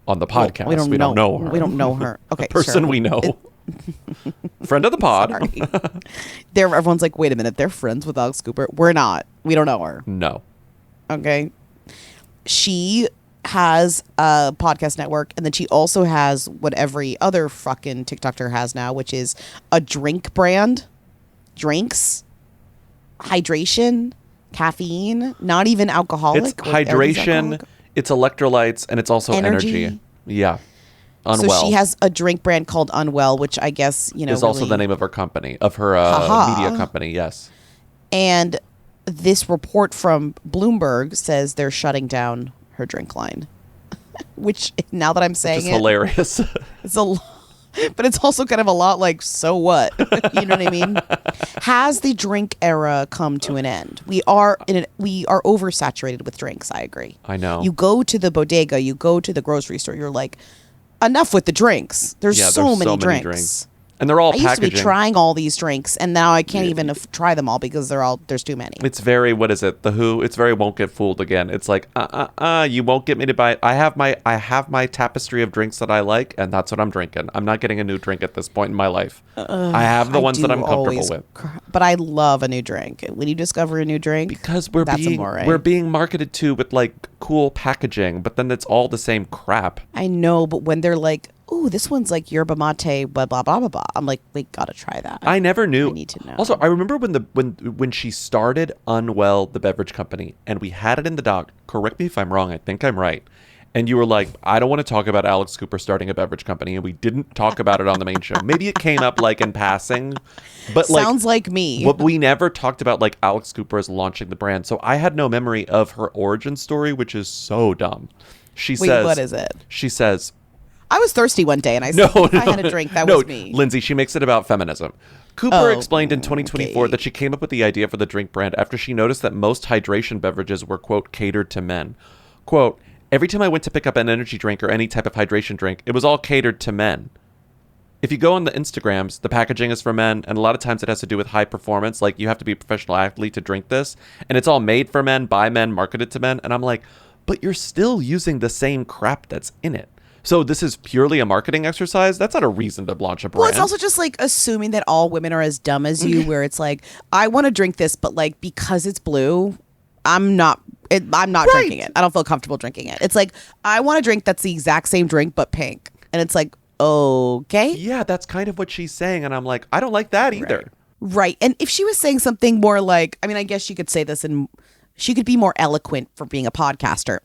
S5: on the podcast.
S6: We don't know her. We don't know her. Okay,
S5: a person we know. Friend of the pod.
S6: Everyone's like, wait a minute, they're friends with Alex Cooper. We're not. We don't know her.
S5: No.
S6: Okay. She has a podcast network, and then she also has what every other fucking TikToker has now, which is a drink brand. Drinks, hydration, caffeine, not even alcoholic.
S5: It's hydration, it's electrolytes, and it's also energy. Yeah. Unwell.
S6: So she has a drink brand called Unwell, which I guess,
S5: is also the name of her company, of her media company, yes.
S6: And this report from Bloomberg says they're shutting down her drink line, which now that I'm saying
S5: it's hilarious.
S6: It's a but it's also kind of a lot like, so what? You know what I mean? Has the drink era come to an end? We are oversaturated with drinks. I agree.
S5: I know.
S6: You go to the bodega, you go to the grocery store, you're like, enough with the drinks. There's so many drinks.
S5: And they're all
S6: I
S5: packaging.
S6: used to be trying all these drinks, and now I can't even try them all because there's too many.
S5: It's very, what is it? The Who. It's very won't get fooled again. It's like, you won't get me to buy it. I have my tapestry of drinks that I like, and that's what I'm drinking. I'm not getting a new drink at this point in my life. I have the ones that I'm comfortable with.
S6: But I love a new drink. When you discover a new drink,
S5: because we're being marketed to with like cool packaging, but then it's all the same crap.
S6: I know, but when they're like, ooh, this one's like yerba mate, blah, blah, blah, blah, blah. I'm like, we gotta try that.
S5: I never knew.
S6: I need to know.
S5: Also, I remember when she started Unwell, the beverage company, and we had it in the doc. Correct me if I'm wrong. I think I'm right. And you were like, I don't want to talk about Alex Cooper starting a beverage company. And we didn't talk about it on the main show. Maybe it came up like in passing. But
S6: sounds like me.
S5: But we never talked about like Alex Cooper as launching the brand. So I had no memory of her origin story, which is so dumb. Wait,
S6: what is it?
S5: She says,
S6: I was thirsty one day and I said, I had a drink. That was me.
S5: Lindsay, she makes it about feminism. Cooper explained in 2024 that she came up with the idea for the drink brand after she noticed that most hydration beverages were, quote, catered to men. Quote, every time I went to pick up an energy drink or any type of hydration drink, it was all catered to men. If you go on the Instagrams, the packaging is for men, and a lot of times it has to do with high performance. Like, you have to be a professional athlete to drink this, and it's all made for men, by men, marketed to men. And I'm like, but you're still using the same crap that's in it. So this is purely a marketing exercise? That's not a reason to launch a brand.
S6: Well, it's also just like assuming that all women are as dumb as you, where it's like, I want to drink this, but like, because it's blue, I'm not drinking it. I don't feel comfortable drinking it. It's like, I want a drink that's the exact same drink, but pink. And it's like, okay.
S5: Yeah, that's kind of what she's saying. And I'm like, I don't like that either.
S6: Right. And if she was saying something more like, I mean, I guess she could say this and she could be more eloquent for being a podcaster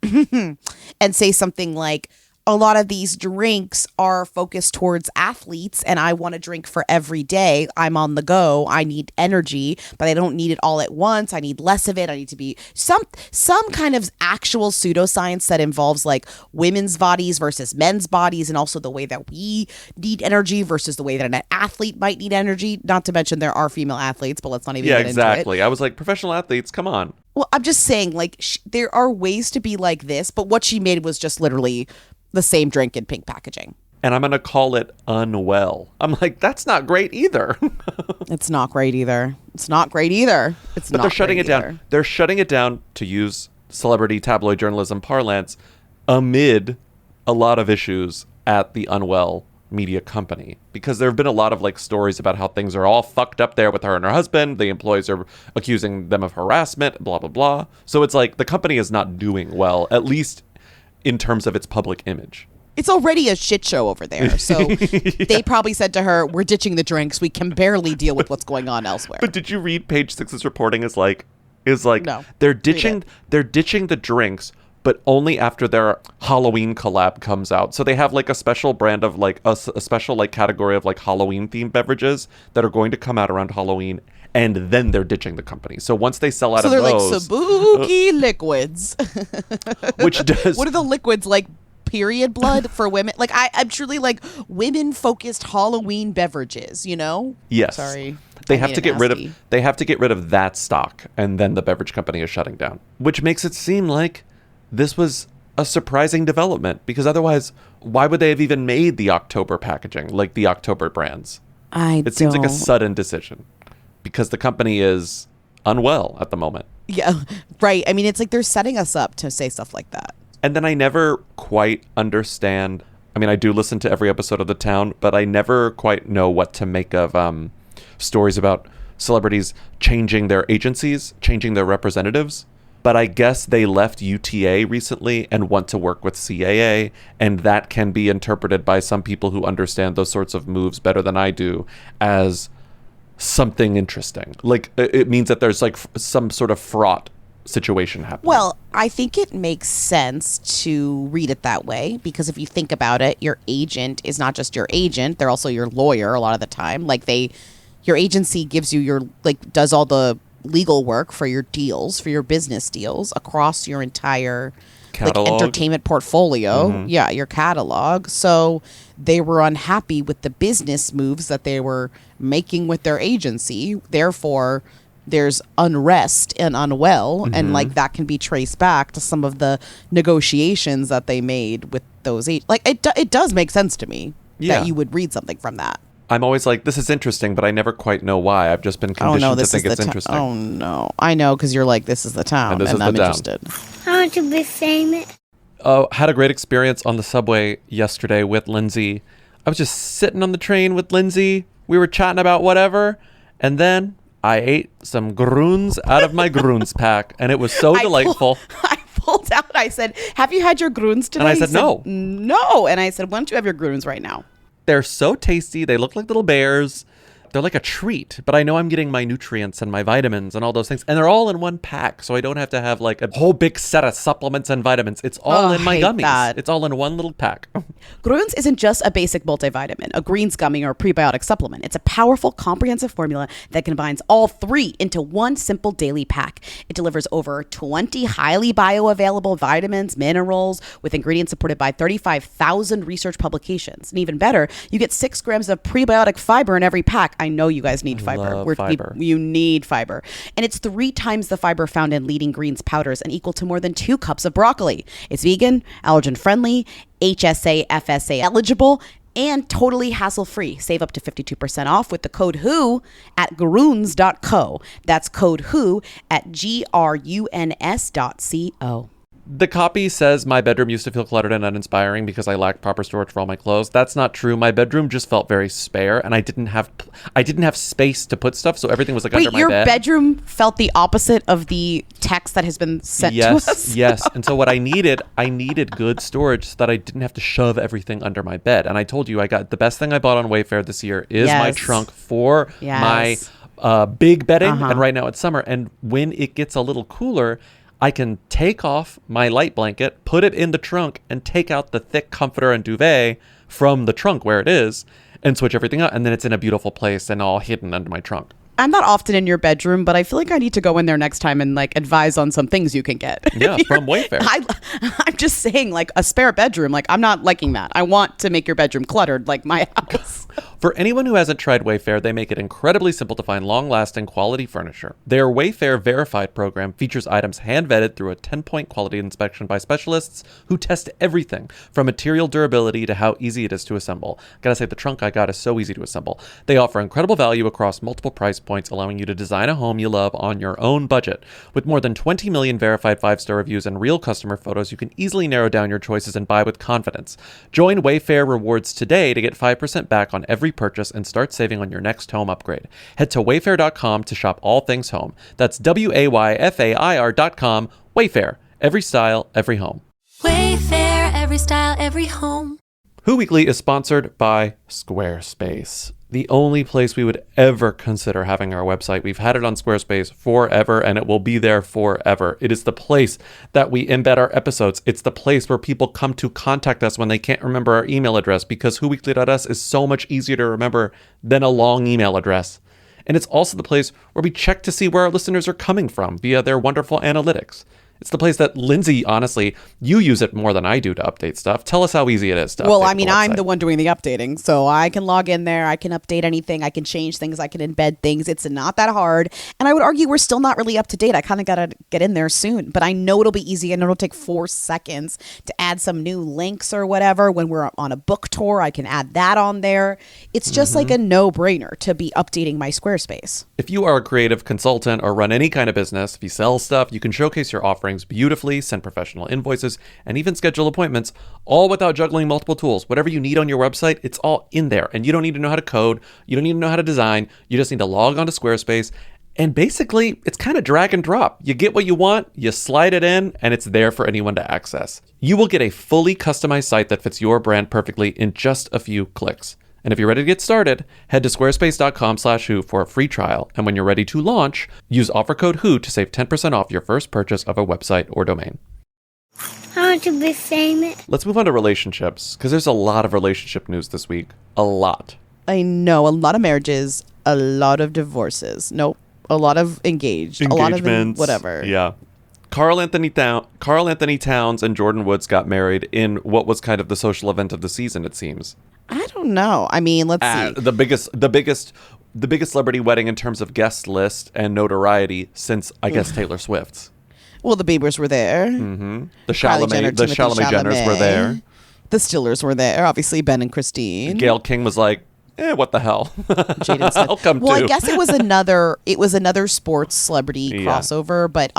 S6: and say something like, a lot of these drinks are focused towards athletes, and I want to drink for every day. I'm on the go. I need energy, but I don't need it all at once. I need less of it. I need to be some kind of actual pseudoscience that involves like women's bodies versus men's bodies, and also the way that we need energy versus the way that an athlete might need energy. Not to mention there are female athletes, but let's not even get
S5: exactly.
S6: into it.
S5: I was like, professional athletes, come on.
S6: Well, I'm just saying, like, there are ways to be like this, but what she made was just literally the same drink in pink packaging.
S5: And I'm going to call it Unwell. I'm like, that's not great either.
S6: It's not great either. But
S5: they're shutting it down. They're shutting it down, to use celebrity tabloid journalism parlance, amid a lot of issues at the Unwell media company. Because there have been a lot of like stories about how things are all fucked up there with her and her husband. The employees are accusing them of harassment, blah, blah, blah. So it's like the company is not doing well, at least in terms of its public image.
S6: It's already a shit show over there. So they probably said to her, we're ditching the drinks. We can barely deal with what's going on elsewhere.
S5: But did you read Page Six's reporting is like no, they're ditching the drinks, but only after their Halloween collab comes out. So they have like a special brand of like a special like category of like Halloween themed beverages that are going to come out around Halloween. And then they're ditching the company. So once they sell out of those...
S6: So they're like spooky liquids.
S5: Which does...
S6: What are the liquids, like period blood for women? Like, I'm truly like women-focused Halloween beverages, you know?
S5: Yes.
S6: Sorry.
S5: They have to get rid of that stock, and then the beverage company is shutting down. Which makes it seem like this was a surprising development. Because otherwise, why would they have even made the October packaging, like the October brands? It seems like a sudden decision. Because the company is unwell at the moment.
S6: Yeah, right. I mean, it's like they're setting us up to say stuff like that.
S5: And then I never quite understand. I mean, I do listen to every episode of The Town, but I never quite know what to make of stories about celebrities changing their agencies, changing their representatives. But I guess they left UTA recently and want to work with CAA, and that can be interpreted by some people who understand those sorts of moves better than I do as something interesting. Like, it means that there's like some sort of fraught situation happening.
S6: Well, I think it makes sense to read it that way, because if you think about it, your agent is not just your agent, they're also your lawyer a lot of the time. Like, your agency gives you your, like, does all the legal work for your deals, for your business deals across your entire catalog, like, entertainment portfolio. Yeah, your catalog. So they were unhappy with the business moves that they were making with their agency. Therefore, there's unrest and Unwell, and like that can be traced back to some of the negotiations that they made with those. Like, it does make sense to me that you would read something from that.
S5: I'm always like, this is interesting, but I never quite know why. I've just been conditioned to think it's interesting.
S6: Oh, no. I know, because you're like, this is The Town, and I'm interested.
S4: I want to be famous.
S5: Oh, had a great experience on the subway yesterday with Lindsay. I was just sitting on the train with Lindsay. We were chatting about whatever, and then I ate some groons out of my groons pack, and it was so delightful.
S6: I pulled out, I said, have you had your groons today?
S5: And I said, no.
S6: No. And I said, why don't you have your groons right now?
S5: They're so tasty. They look like little bears. They're like a treat, but I know I'm getting my nutrients and my vitamins and all those things. And they're all in one pack, so I don't have to have like a whole big set of supplements and vitamins. It's all in my gummies. That. It's all in one little pack.
S6: Grunes isn't just a basic multivitamin, a greens gummy, or a prebiotic supplement. It's a powerful, comprehensive formula that combines all three into one simple daily pack. It delivers over 20 highly bioavailable vitamins, minerals, with ingredients supported by 35,000 research publications. And even better, you get 6 grams of prebiotic fiber in every pack. I know you guys need fiber.
S5: Fiber.
S6: You need fiber. And it's 3 times the fiber found in leading greens powders and equal to more than 2 cups of broccoli. It's vegan, allergen friendly, HSA, FSA eligible, and totally hassle-free. Save up to 52% off with the code WHO at gruns.co. That's code WHO at gruns.co.
S5: The copy says my bedroom used to feel cluttered and uninspiring because I lacked proper storage for all my clothes. That's not true. My bedroom just felt very spare, and I didn't have space to put stuff, so everything was like under my bed.
S6: Wait, your bedroom felt the opposite of the text that has been sent to us?
S5: Yes. And so what I needed good storage so that I didn't have to shove everything under my bed. And I told you, I got the best thing I bought on Wayfair this year is my trunk for my big bedding. And right now it's summer, and when it gets a little cooler, I can take off my light blanket, put it in the trunk, and take out the thick comforter and duvet from the trunk where it is, and switch everything out, and then it's in a beautiful place and all hidden under my trunk.
S6: I'm not often in your bedroom, but I feel like I need to go in there next time and like advise on some things you can get.
S5: Yeah, from Wayfair.
S6: I'm just saying, like, a spare bedroom. Like, I'm not liking that. I want to make your bedroom cluttered like my house.
S5: For anyone who hasn't tried Wayfair, they make it incredibly simple to find long-lasting quality furniture. Their Wayfair Verified program features items hand-vetted through a 10-point quality inspection by specialists who test everything from material durability to how easy it is to assemble. Gotta say, the trunk I got is so easy to assemble. They offer incredible value across multiple price points, allowing you to design a home you love on your own budget. With more than 20 million verified 5-star reviews and real customer photos, you can easily narrow down your choices and buy with confidence. Join Wayfair Rewards today to get 5% back on every purchase and start saving on your next home upgrade. Head to wayfair.com to shop all things home. That's WAYFAIR.com. Wayfair. Every style, every home.
S12: Wayfair, every style, every home.
S5: Who Weekly is sponsored by Squarespace, the only place we would ever consider having our website. We've had it on Squarespace forever, and it will be there forever. It is the place that we embed our episodes. It's the place where people come to contact us when they can't remember our email address, because whoweekly.us is so much easier to remember than a long email address. And it's also the place where we check to see where our listeners are coming from via their wonderful analytics. It's the place that, Lindsay, honestly, you use it more than I do to update stuff. Tell us how easy it is to update.
S6: Well, I mean, I'm the one doing the updating, so I can log in there, I can update anything, I can change things, I can embed things. It's not that hard. And I would argue we're still not really up to date. I kind of got to get in there soon, but I know it'll be easy, and it'll take 4 seconds to add some new links or whatever. When we're on a book tour, I can add that on there. It's just like a no-brainer to be updating my Squarespace.
S5: If you are a creative consultant or run any kind of business, if you sell stuff, you can showcase your offering offerings beautifully, send professional invoices, and even schedule appointments, all without juggling multiple tools. Whatever you need on your website, it's all in there. And you don't need to know how to code. You don't need to know how to design. You just need to log on to Squarespace. And basically, it's kind of drag and drop. You get what you want, you slide it in, and it's there for anyone to access. You will get a fully customized site that fits your brand perfectly in just a few clicks. And if you're ready to get started, head to squarespace.com/who for a free trial. And when you're ready to launch, use offer code WHO to save 10% off your first purchase of a website or domain.
S4: I want to be famous.
S5: Let's move on to relationships, because there's a lot of relationship news this week. A lot.
S6: I know. A lot of marriages, a lot of divorces. Nope. A lot of engaged. A lot of whatever.
S5: Yeah. Carl Anthony Towns and Jordyn Woods got married in what was kind of the social event of the season, it seems.
S6: I don't know. I mean, let's see.
S5: The biggest celebrity wedding in terms of guest list and notoriety since, I guess, Taylor Swift's.
S6: Well, the Biebers were there.
S5: Mm-hmm. The Chalamet Jenners were there.
S6: The Stillers were there. Obviously, Ben and Christine.
S5: Gayle King was like, what the hell?
S6: Jaden Smith.
S5: I'll come
S6: well,
S5: too.
S6: I guess it was another sports celebrity crossover, but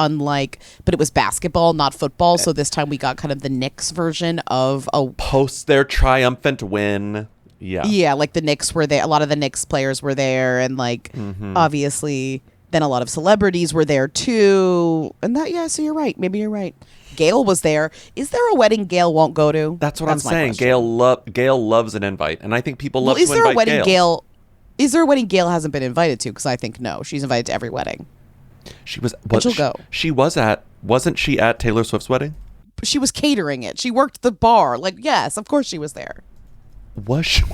S6: it was basketball, not football. So this time we got kind of the Knicks version of a
S5: post their triumphant win. Yeah.
S6: Yeah, like the Knicks were there. A lot of the Knicks players were there, and obviously then a lot of celebrities were there too. And so you're right. Maybe you're right. Gayle was there. Is there a wedding Gayle won't go to?
S5: That's what I'm saying. Gayle loves an invite, and I think people love to invite Gayle.
S6: Is there a wedding Gayle hasn't been invited to? Because I think no, she's invited to every wedding.
S5: She'll go. Wasn't she at Taylor Swift's wedding?
S6: She was catering it. She worked the bar. Yes, of course she was there.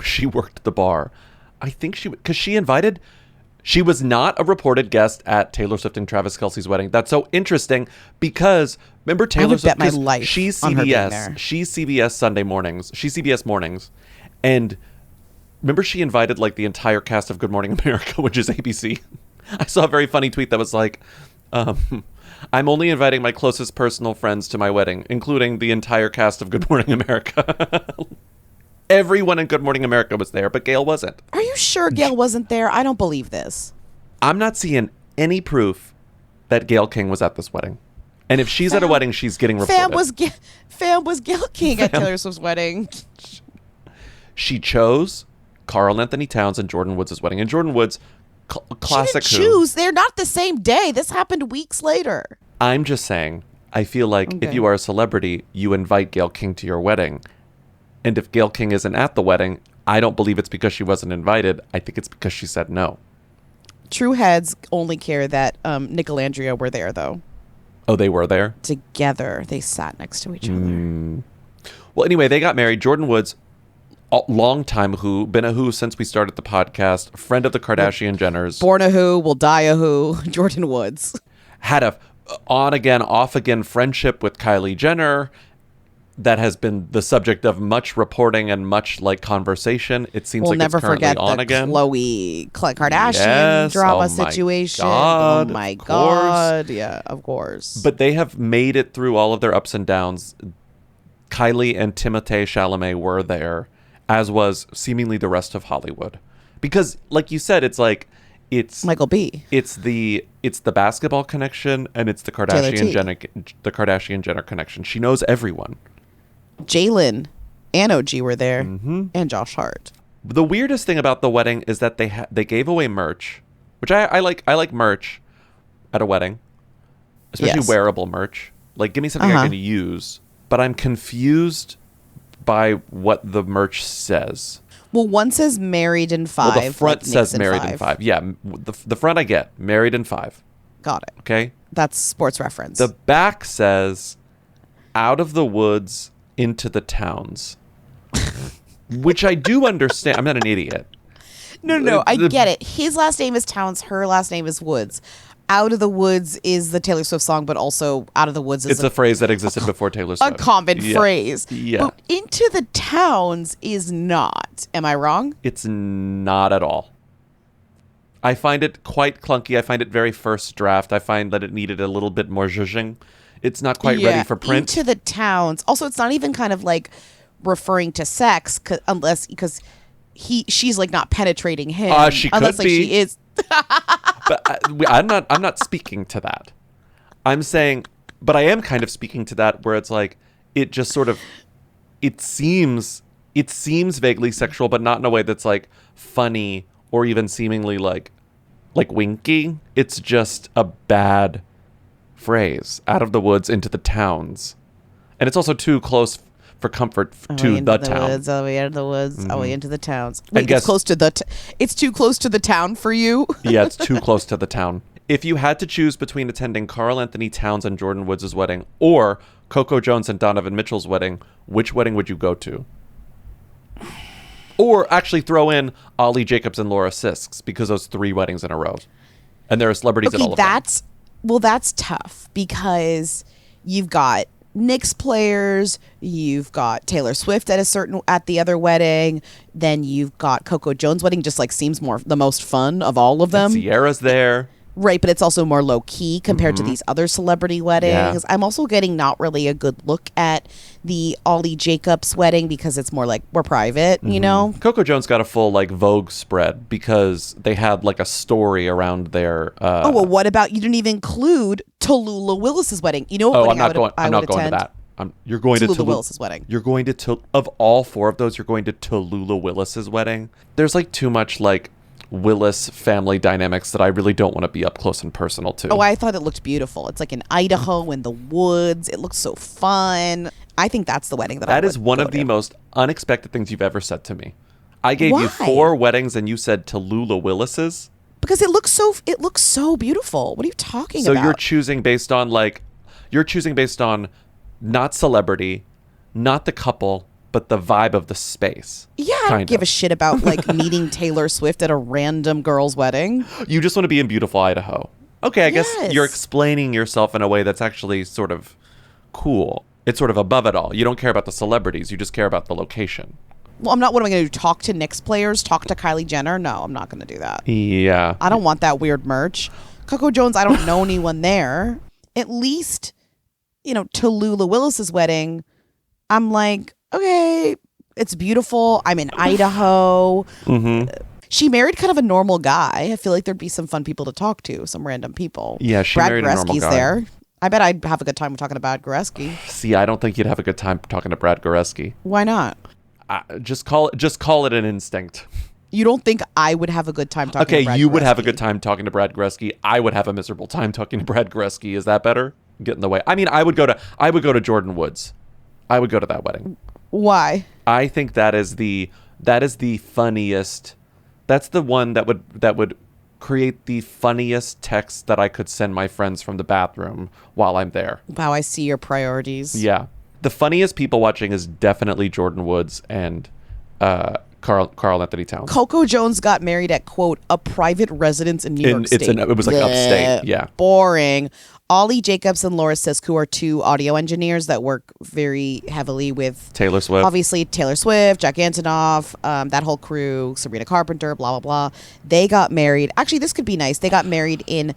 S5: She worked the bar? I think because she invited. She was not a reported guest at Taylor Swift and Travis Kelce's wedding. That's so interesting because remember Taylor Swift?
S6: Bet my life
S5: she's
S6: on her being
S5: CBS.
S6: there.
S5: She's CBS Sunday mornings. She's CBS mornings, and remember she invited the entire cast of Good Morning America, which is ABC. I saw a very funny tweet that was like, "I'm only inviting my closest personal friends to my wedding, including the entire cast of Good Morning America." Everyone in Good Morning America was there, but Gayle wasn't.
S6: Are you sure Gayle wasn't there? I don't believe this.
S5: I'm not seeing any proof that Gayle King was at this wedding. And if she's at a wedding, she's getting reported.
S6: Fam was Gayle King at Taylor Swift's wedding.
S5: She chose Carl Anthony Towns and Jordyn Woods' wedding. And Jordyn Woods, classic
S6: she didn't choose. They're not the same day. This happened weeks later.
S5: I'm just saying, I feel like if you are a celebrity, you invite Gayle King to your wedding. And if Gayle King isn't at the wedding, I don't believe it's because she wasn't invited. I think it's because she said no.
S6: True heads only care that Nick and Andrea were there, though.
S5: Oh, they were there?
S6: Together. They sat next to each other.
S5: Well, anyway, they got married. Jordyn Woods, long time who, been a who since we started the podcast, friend of the Kardashian Jenners.
S6: Born a who, will die a who, Jordyn Woods.
S5: Had a on again, off again friendship with Kylie Jenner. That has been the subject of much reporting and much conversation. It seems like it's currently on again.
S6: Khloe Kardashian drama situation. Oh my God. Yeah, of course.
S5: But they have made it through all of their ups and downs. Kylie and Timothée Chalamet were there, as was seemingly the rest of Hollywood. Because like you said, it's
S6: Michael B.
S5: It's the basketball connection and it's the Kardashian Jenner connection. She knows everyone.
S6: Jalen and OG were there, and Josh Hart.
S5: The weirdest thing about the wedding is that they gave away merch, which I like. I like merch at a wedding, especially wearable merch. Give me something I can use. But I'm confused by what the merch says.
S6: Well, one says married in 5.
S5: Well, the front says married in 5. Yeah, the front I get married in 5.
S6: Got it.
S5: Okay,
S6: that's sports reference.
S5: The back says out of the woods into the towns, which I do understand. I'm not an idiot.
S6: No, I get it. His last name is Towns. Her last name is Woods. Out of the Woods is the Taylor Swift song, but also Out of the Woods is
S5: a phrase that existed before Taylor Swift.
S6: A common phrase.
S5: Yeah.
S6: But into the towns is not. Am I wrong?
S5: It's not at all. I find it quite clunky. I find it very first draft. I find that it needed a little bit more zhuzhing. It's not quite ready for print.
S6: Into the towns. Also, it's not even kind of referring to sex, because she's not penetrating him.
S5: She could be.
S6: She is.
S5: But I'm not speaking to that. I'm saying But I am kind of speaking to that where it's like, it just sort of, it seems vaguely sexual, but not in a way that's like funny or even seemingly like winky. It's just a bad phrase. Out of the woods into the towns. And it's also too close for comfort to the town.
S6: Woods, all the way out of the woods, all the way into the towns. Wait,
S5: guess,
S6: it's close to it's too close to the town for you?
S5: Yeah, it's too close to the town. If you had to choose between attending Karl Anthony Towns and Jordyn Woods' wedding or Coco Jones and Donovan Mitchell's wedding, which wedding would you go to? Or actually throw in Arie Jacobs and Laura Sisk's, because those 3 weddings in a row. And there are celebrities at all of them.
S6: Well, that's tough because you've got Knicks players, you've got Taylor Swift at the other wedding, then you've got Coco Jones' wedding, just like seems the most fun of all of them.
S5: And Sierra's there.
S6: Right, but it's also more low-key compared to these other celebrity weddings. Yeah. I'm also getting not really a good look at the Arie Jacobs wedding because it's more like we're private, you know?
S5: Coco Jones got a full like Vogue spread because they had like a story around their...
S6: oh, well, what about you didn't even include Tallulah Willis's wedding? You know what wedding
S5: I'm not going to that. You're going to
S6: Tallulah Willis's wedding.
S5: You're going to... Of all 4 of those, you're going to Tallulah Willis's wedding. There's like too much like Willis family dynamics that I really don't want to be up close and personal to.
S6: Oh, I thought it looked beautiful. It's like in Idaho in the woods. It looks so fun. I think that's the wedding
S5: that is one of the most unexpected things you've ever said to me. I gave you 4 weddings and you said Tallulah Willis's.
S6: Because it looks so beautiful. What are you talking about?
S5: So you're choosing based on not celebrity, not the couple, but the vibe of the space.
S6: Yeah, I don't give a shit about like meeting Taylor Swift at a random girl's wedding.
S5: You just want to be in beautiful Idaho. Okay, I guess you're explaining yourself in a way that's actually sort of cool. It's sort of above it all. You don't care about the celebrities. You just care about the location.
S6: Well, what am I going to do? Talk to Knicks players? Talk to Kylie Jenner? No, I'm not going to do that.
S5: Yeah.
S6: I don't want that weird merch. Coco Jones, I don't know anyone there. At least, Tallulah Willis's wedding, I'm like, okay, it's beautiful. I'm in Idaho. She married kind of a normal guy. I feel like there'd be some fun people to talk to, some random people.
S5: Yeah, she married a normal guy.
S6: There. I bet I'd have a good time talking to Brad Goreski.
S5: See, I don't think you'd have a good time talking to Brad Goreski.
S6: Why not?
S5: Just call it an instinct.
S6: You don't think I would have a good time talking to Brad Goreski?
S5: Okay, you would have a good time talking to Brad Goreski. I would have a miserable time talking to Brad Goreski. Is that better? Get in the way. I mean, I would go to Jordyn Woods. I would go to that wedding.
S6: Why?
S5: I think that is the funniest. That's the one that would create the funniest text that I could send my friends from the bathroom while I'm there.
S6: Wow, I see your priorities.
S5: Yeah. The funniest people watching is definitely Jordyn Woods and Karl Anthony Towns.
S6: Coco Jones got married at, quote, a private residence in New York State.
S5: It was like upstate. Yeah.
S6: Boring. Arie Jacobs and Laura Sisk, who are 2 audio engineers that work very heavily with
S5: Taylor Swift.
S6: Obviously, Taylor Swift, Jack Antonoff, that whole crew, Sabrina Carpenter, blah, blah, blah. They got married. Actually, this could be nice. They got married in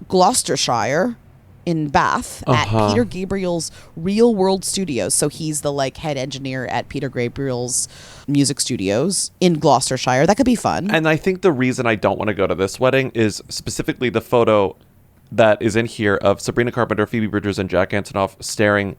S6: Gloucestershire, in Bath, at Peter Gabriel's Real World Studios. So he's the head engineer at Peter Gabriel's music studios in Gloucestershire. That could be fun.
S5: And I think the reason I don't want to go to this wedding is specifically the photo that is in here of Sabrina Carpenter, Phoebe Bridgers, and Jack Antonoff staring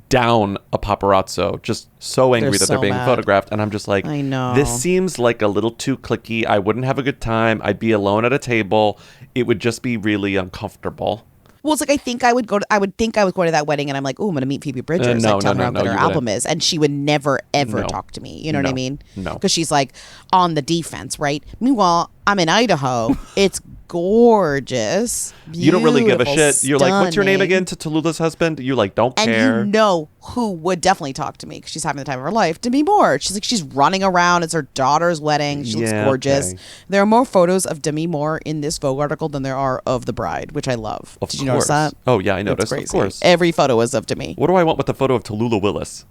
S5: down a paparazzo, just so angry that they're being photographed. And I'm just like,
S6: I know.
S5: This seems like a little too cliquey. I wouldn't have a good time. I'd be alone at a table. It would just be really uncomfortable.
S6: Well, it's like I would think I was going to that wedding and I'm like, oh, I'm going to meet Phoebe Bridgers. I'd tell her what her album is. And she would never, ever talk to me. You know what I mean?
S5: No.
S6: Because she's like on the defense, right? Meanwhile, I'm in Idaho. It's gorgeous.
S5: You don't really give a shit. You're like, what's your name again to Tallulah's husband? You don't care.
S6: And you know who would definitely talk to me because she's having the time of her life. Demi Moore. She's running around. It's her daughter's wedding. She looks gorgeous. Okay. There are more photos of Demi Moore in this Vogue article than there are of the bride, which I love. Did you notice that?
S5: Oh, yeah, I noticed. Of course.
S6: Every photo is of Demi.
S5: What do I want with the photo of Tallulah Willis?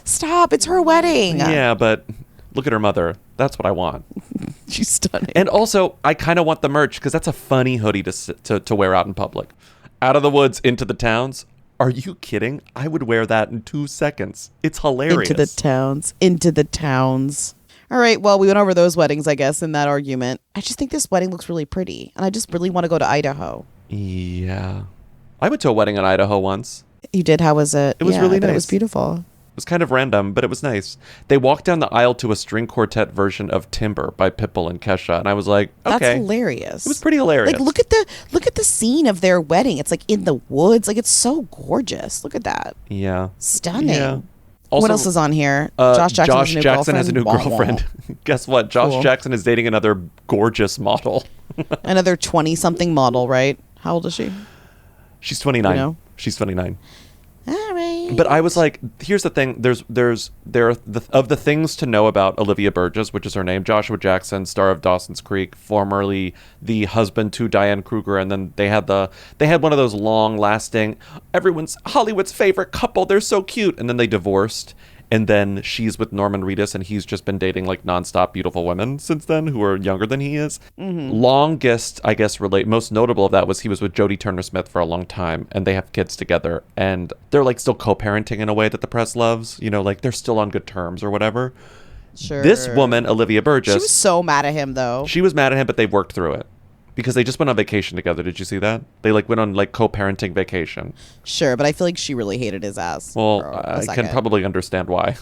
S6: Stop. It's her wedding.
S5: Yeah, but look at her mother. That's what I want.
S6: She's stunning.
S5: And also, I kind of want the merch because that's a funny hoodie to wear out in public. Out of the woods, into the towns. Are you kidding? I would wear that in 2 seconds. It's hilarious.
S6: Into the towns. All right, well, we went over those weddings, I guess, in that argument. I just think this wedding looks really pretty. And I just really want to go to Idaho.
S5: Yeah. I went to a wedding in Idaho once.
S6: You did? How was it?
S5: It was really nice.
S6: It was beautiful.
S5: It was kind of random, but it was nice. They walked down the aisle to a string quartet version of Timber by Pitbull and Kesha, and I was like, okay.
S6: That's hilarious.
S5: It was pretty hilarious.
S6: Like, look at the scene of their wedding. It's like in the woods. Like, it's so gorgeous. Look at that.
S5: Yeah.
S6: Stunning.
S5: Yeah. Also,
S6: what else is on here? Josh Jackson
S5: has a new girlfriend. Guess what? Josh Jackson is dating another gorgeous model.
S6: Another 20-something model, right? How old is she?
S5: She's 29.
S6: You know?
S5: She's 29.
S6: All right.
S5: But I was like, here's the thing. There are of the things to know about Olivia Burgess, which is her name. Joshua Jackson, star of Dawson's Creek, formerly the husband to Diane Kruger, and then they had one of those long-lasting, everyone's Hollywood's favorite couple. They're so cute, and then they divorced. And then she's with Norman Reedus, and he's just been dating like nonstop beautiful women since then who are younger than he is.
S6: Mm-hmm.
S5: Longest, I guess, most notable of that was he was with Jodie Turner-Smith for a long time, and they have kids together, and they're like still co-parenting in a way that the press loves. You know, like they're still on good terms or whatever.
S6: Sure.
S5: This woman, Olivia Burgess.
S6: She was so mad at him, though.
S5: She was mad at him, but they worked through it. Because they just went on vacation together. Did you see that? They like went on like co-parenting vacation.
S6: Sure, but I feel like she really hated his ass.
S5: Well, I can probably understand why.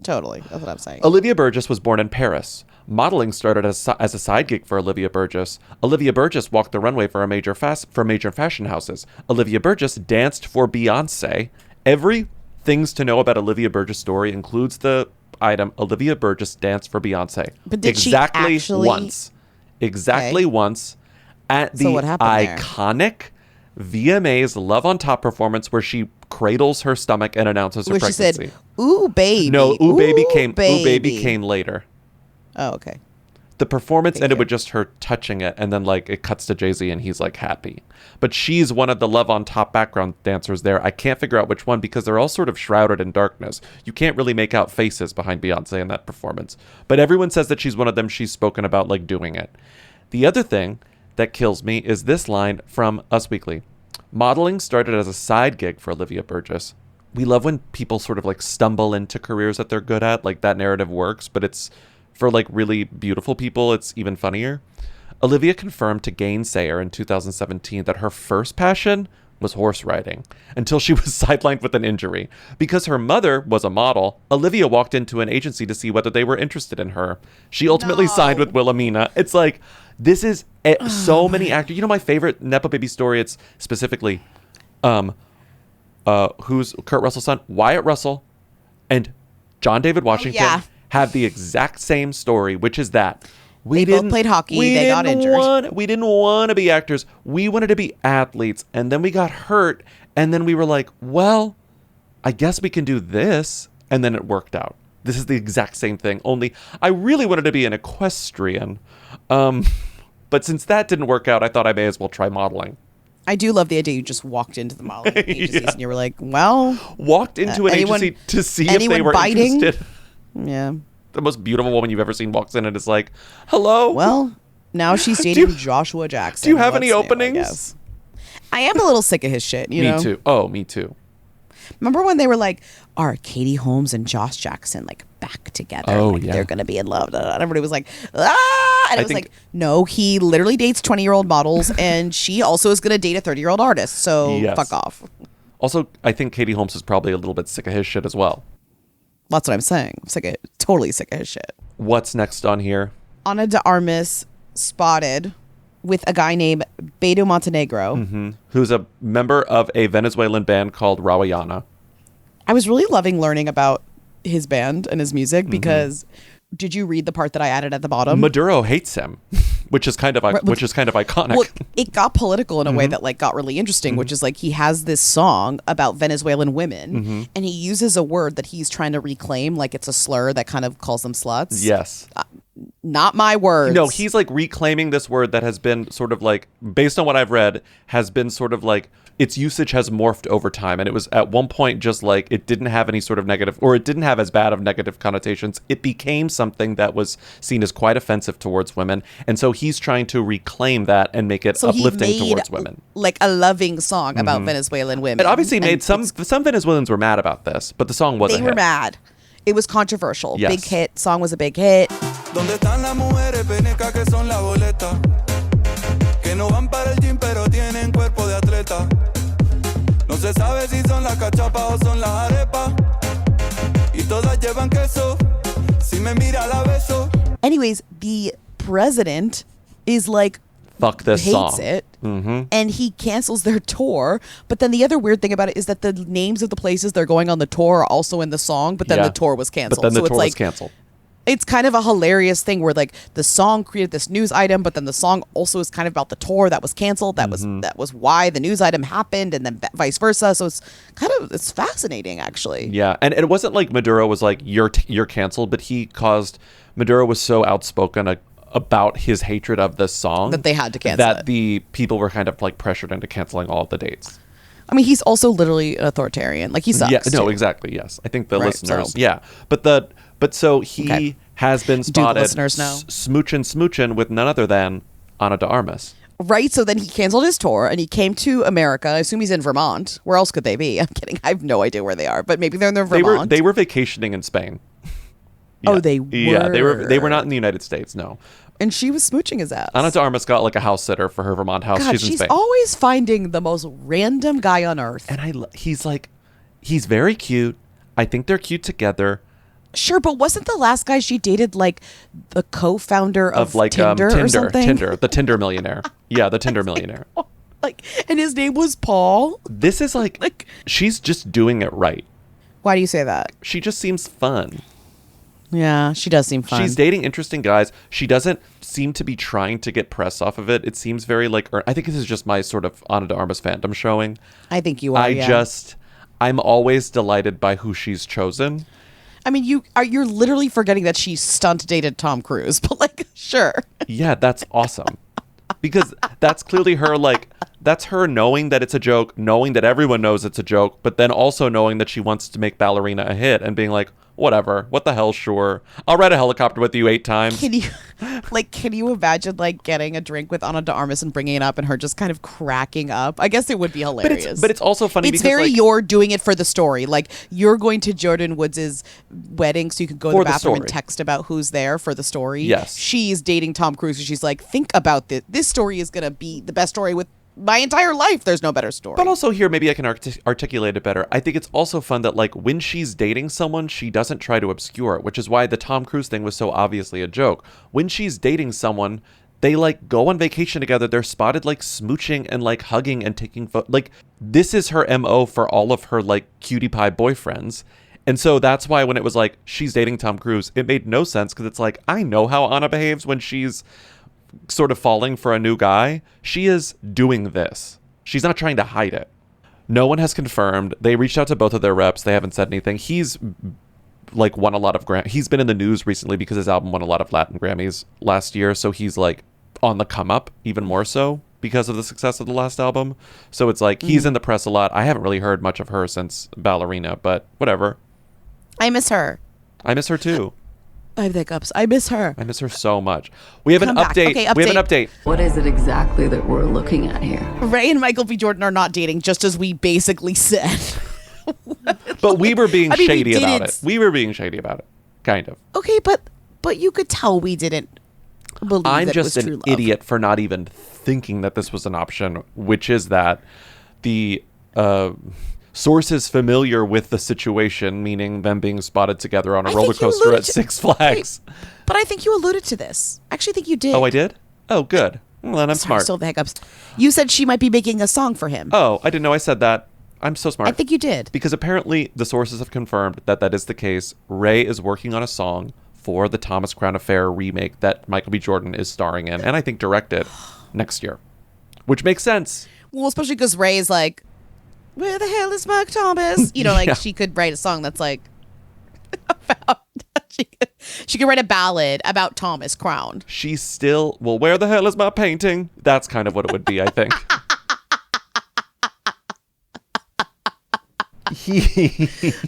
S6: Totally. That's what I'm saying.
S5: Olivia Burgess was born in Paris. Modeling started as a side gig for Olivia Burgess. Olivia Burgess walked the runway for major fashion houses. Olivia Burgess danced for Beyonce. Every things to know about Olivia Burgess' story includes the item Olivia Burgess danced for Beyonce.
S6: But did she actually...
S5: once. Exactly once. At the iconic VMA's Love on Top performance where she cradles her stomach and announces her pregnancy.
S6: She said, "Ooh, baby."
S5: No, Ooh Baby came later.
S6: Oh, okay.
S5: The performance ended with just her touching it, and then like it cuts to Jay-Z and he's like happy. But she's one of the Love on Top background dancers there. I can't figure out which one because they're all sort of shrouded in darkness. You can't really make out faces behind Beyonce in that performance. But everyone says that she's one of them. She's spoken about like doing it. The other thing that kills me is this line from Us Weekly. Modeling started as a side gig for Olivia Burgess. We love when people sort of like stumble into careers that they're good at. Like that narrative works, but it's for like really beautiful people, it's even funnier. Olivia confirmed to Gainsayer in 2017 that her first passion was horse riding until she was sidelined with an injury. Because her mother was a model, Olivia walked into an agency to see whether they were interested in her. She ultimately signed with Wilhelmina. It's like, this is so many actors. You know my favorite Nepo Baby story? It's specifically, who's Kurt Russell's son? Wyatt Russell and John David Washington have the exact same story, which is that
S6: they both played hockey. They got injured.
S5: We didn't want to be actors. We wanted to be athletes. And then we got hurt. And then we were like, well, I guess we can do this. And then it worked out. This is the exact same thing. Only I really wanted to be an equestrian. But since that didn't work out, I thought I may as well try modeling.
S6: I do love the idea you just walked into the modeling agencies and you were like, well...
S5: Walked into an agency to see if they were interested.
S6: Yeah.
S5: The most beautiful woman you've ever seen walks in and is like, hello?
S6: Well, now she's dating Joshua Jackson.
S5: Do you have any openings?
S6: I am a little sick of his shit, you know?
S5: Me too. Oh, me too.
S6: Remember when they were like, are Katie Holmes and Josh Jackson like back together?
S5: Oh,
S6: like,
S5: yeah.
S6: They're going to be in love. And everybody was like, ah! And I was like, no, he literally dates 20-year-old models and she also is going to date a 30-year-old artist. So fuck off.
S5: Also, I think Katie Holmes is probably a little bit sick of his shit as well.
S6: That's what I'm saying. I'm totally sick of his shit.
S5: What's next on here?
S6: Ana de Armas spotted with a guy named Beto Montenegro.
S5: Who's a member of a Venezuelan band called Rawayana.
S6: I was really loving learning about his band and his music because did you read the part that I added at the bottom?
S5: Maduro hates him, which is kind of iconic.
S6: Well, it got political in a way that like got really interesting, which is like he has this song about Venezuelan women and he uses a word that he's trying to reclaim like it's a slur that kind of calls them sluts.
S5: Yes.
S6: Not my words.
S5: No, he's like reclaiming this word that has been sort of like, based on what I've read, has been sort of like, its usage has morphed over time. And it was at one point just like, it didn't have any sort of negative, or it didn't have as bad of negative connotations. It became something that was seen as quite offensive towards women. And so he's trying to reclaim that and make it uplifting towards women.
S6: Like a loving song about Venezuelan women.
S5: It obviously made some Venezuelans were mad about this, but the song wasn't.
S6: They were mad. It was controversial.
S5: Yes.
S6: Big hit. Song was a big hit.
S13: ¿Dónde están las mujeres penecas que son la boleta? Que no van para el gym pero tienen cuerpo de atleta. No se sabe si son las cachapas o son las arepas. Y todas llevan queso. Si me mira la beso.
S6: Anyways, the president is like,
S5: fuck this
S6: hates
S5: song.
S6: it,
S5: Mm-hmm.
S6: and he cancels their tour. But then the other weird thing about it is that the names of the places they're going on the tour are also in the song, but then the tour was canceled.
S5: But then the
S6: so
S5: tour
S6: it's like,
S5: was canceled.
S6: It's kind of a hilarious thing where like the song created this news item, but then the song also is kind of about the tour that was canceled. That was why the news item happened, and then vice versa. So it's fascinating actually.
S5: Yeah, and it wasn't like Maduro was like you're canceled, but Maduro was so outspoken about his hatred of this song
S6: that they had to cancel
S5: that
S6: it.
S5: the people were kind of like pressured into canceling all of the dates.
S6: I mean, he's also literally an authoritarian. Like he sucks.
S5: Yeah, no,
S6: too.
S5: exactly. Yes, I think the
S6: Right,
S5: listeners.
S6: so-
S5: Yeah, but so he has been
S6: Do the
S5: spotted
S6: listeners know?
S5: smooching with none other than Ana de Armas.
S6: Right. So then he canceled his tour and he came to America. I assume he's in Vermont. Where else could they be? I'm kidding. I have no idea where they are, but maybe they're in Vermont.
S5: They were vacationing in Spain.
S6: Oh, they were.
S5: Yeah, they were not in the United States. No.
S6: And she was smooching his ass.
S5: Ana de Armas got like a house sitter for her Vermont house.
S6: God,
S5: she's in
S6: she's
S5: Spain.
S6: always finding the most random guy on earth.
S5: And he's very cute. I think they're cute together.
S6: Sure, but wasn't the last guy she dated like the co-founder of
S5: like
S6: Tinder or something?
S5: Tinder, the Tinder millionaire. Yeah, the Tinder millionaire.
S6: Like, and his name was Paul.
S5: This is like she's just doing it right.
S6: Why do you say that?
S5: She just seems fun.
S6: Yeah, she does seem fun.
S5: She's dating interesting guys. She doesn't seem to be trying to get press off of it. It seems very like, I think this is just my sort of Ana de Armas fandom showing.
S6: I think you are.
S5: I'm always delighted by who she's chosen.
S6: I mean, you're literally forgetting that she stunt dated Tom Cruise, but like, sure.
S5: Yeah, that's awesome. Because that's clearly her, like, that's her knowing that it's a joke, knowing that everyone knows it's a joke, but then also knowing that she wants to make Ballerina a hit and being like, whatever, what the hell, sure. I'll ride a helicopter with you 8 times.
S6: Can you imagine like getting a drink with Ana de Armas and bringing it up and her just kind of cracking up? I guess it would be hilarious.
S5: But it's also funny
S6: it's
S5: because
S6: very
S5: like,
S6: you're doing it for the story. Like you're going to Jordyn Woods' wedding so you can go to the bathroom and text about who's there for the story.
S5: Yes.
S6: She's dating Tom Cruise and she's like, think about this. This story is going to be the best story with my entire life. There's no better story.
S5: But also here, maybe I can articulate it better. I think it's also fun that like when she's dating someone, she doesn't try to obscure it, which is why the Tom Cruise thing was so obviously a joke. When she's dating someone, they like go on vacation together. They're spotted like smooching and like hugging and taking photos. Like this is her MO for all of her like cutie pie boyfriends. And so that's why when it was like she's dating Tom Cruise, it made no sense because it's like, I know how Ana behaves when she's sort of falling for a new guy. She is doing this. She's not trying to hide it. No one has confirmed. They reached out to both of their reps. They haven't said anything. He's like won a lot of he's been in the news recently because his album won a lot of Latin Grammys last year, so he's like on the come up even more so because of the success of the last album. So it's like he's in the press a lot. I haven't really heard much of her since Ballerina, but whatever.
S6: I miss her.
S5: I miss her too.
S6: I have hiccups. I miss her.
S5: I miss her so much. We have an update.
S6: Okay,
S5: We have an update.
S14: What is it exactly that we're looking at here?
S6: Raye and Michael B. Jordyn are not dating, just as we basically said.
S5: But we were being shady
S6: we
S5: about
S6: didn't.
S5: it. We were being shady about it. Kind of.
S6: Okay, but you could tell we didn't believe
S5: I'm
S6: that it
S5: just
S6: was true
S5: an
S6: love.
S5: idiot for not even thinking that this was an option, which is that the sources familiar with the situation, meaning them being spotted together on a roller coaster at Six Flags.
S6: Wait, but I think you alluded to this. I actually think you did.
S5: Oh, I did? Oh, good. Well, then I'm smart.
S6: Still the hiccups. You said she might be making a song for him.
S5: Oh, I didn't know I said that. I'm so smart.
S6: I think you did.
S5: Because apparently the sources have confirmed that that is the case. Raye is working on a song for the Thomas Crown Affair remake that Michael B. Jordyn is starring in, and I think directed next year. Which makes sense.
S6: Well, especially because Raye is like, where the hell is Mark Thomas? You know, like
S5: Yeah.
S6: she could write a song that's like about she could write a ballad about Thomas Crown.
S5: She's still, well, where the hell is my painting? That's kind of what it would be, I think.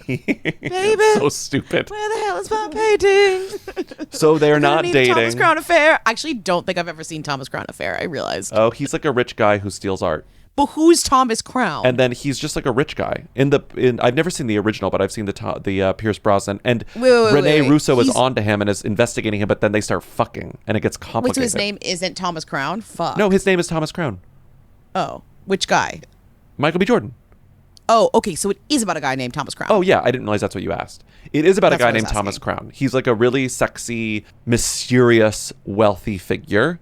S6: Baby,
S5: so stupid.
S6: where the hell is my painting?
S5: So they're
S6: We're gonna
S5: not
S6: need
S5: dating.
S6: Thomas Crown Affair. I actually don't think I've ever seen Thomas Crown Affair. I realized.
S5: Oh, he's like a rich guy who steals art.
S6: But who's Thomas Crown?
S5: And then he's just like a rich guy. I've never seen the original, but I've seen the Pierce Brosnan. And Rene Russo is onto him and is investigating him, but then they start fucking, and it gets
S6: Wait,
S5: complicated.
S6: so his name isn't Thomas Crown? Fuck.
S5: No, his name is Thomas Crown.
S6: Oh, which guy?
S5: Michael B. Jordyn.
S6: Oh, okay. So it is about a guy named Thomas Crown.
S5: Oh, yeah. I didn't realize that's what you asked. It is about
S6: That's
S5: a guy
S6: what I was
S5: named Thomas
S6: asking.
S5: Crown. He's like a really sexy, mysterious, wealthy figure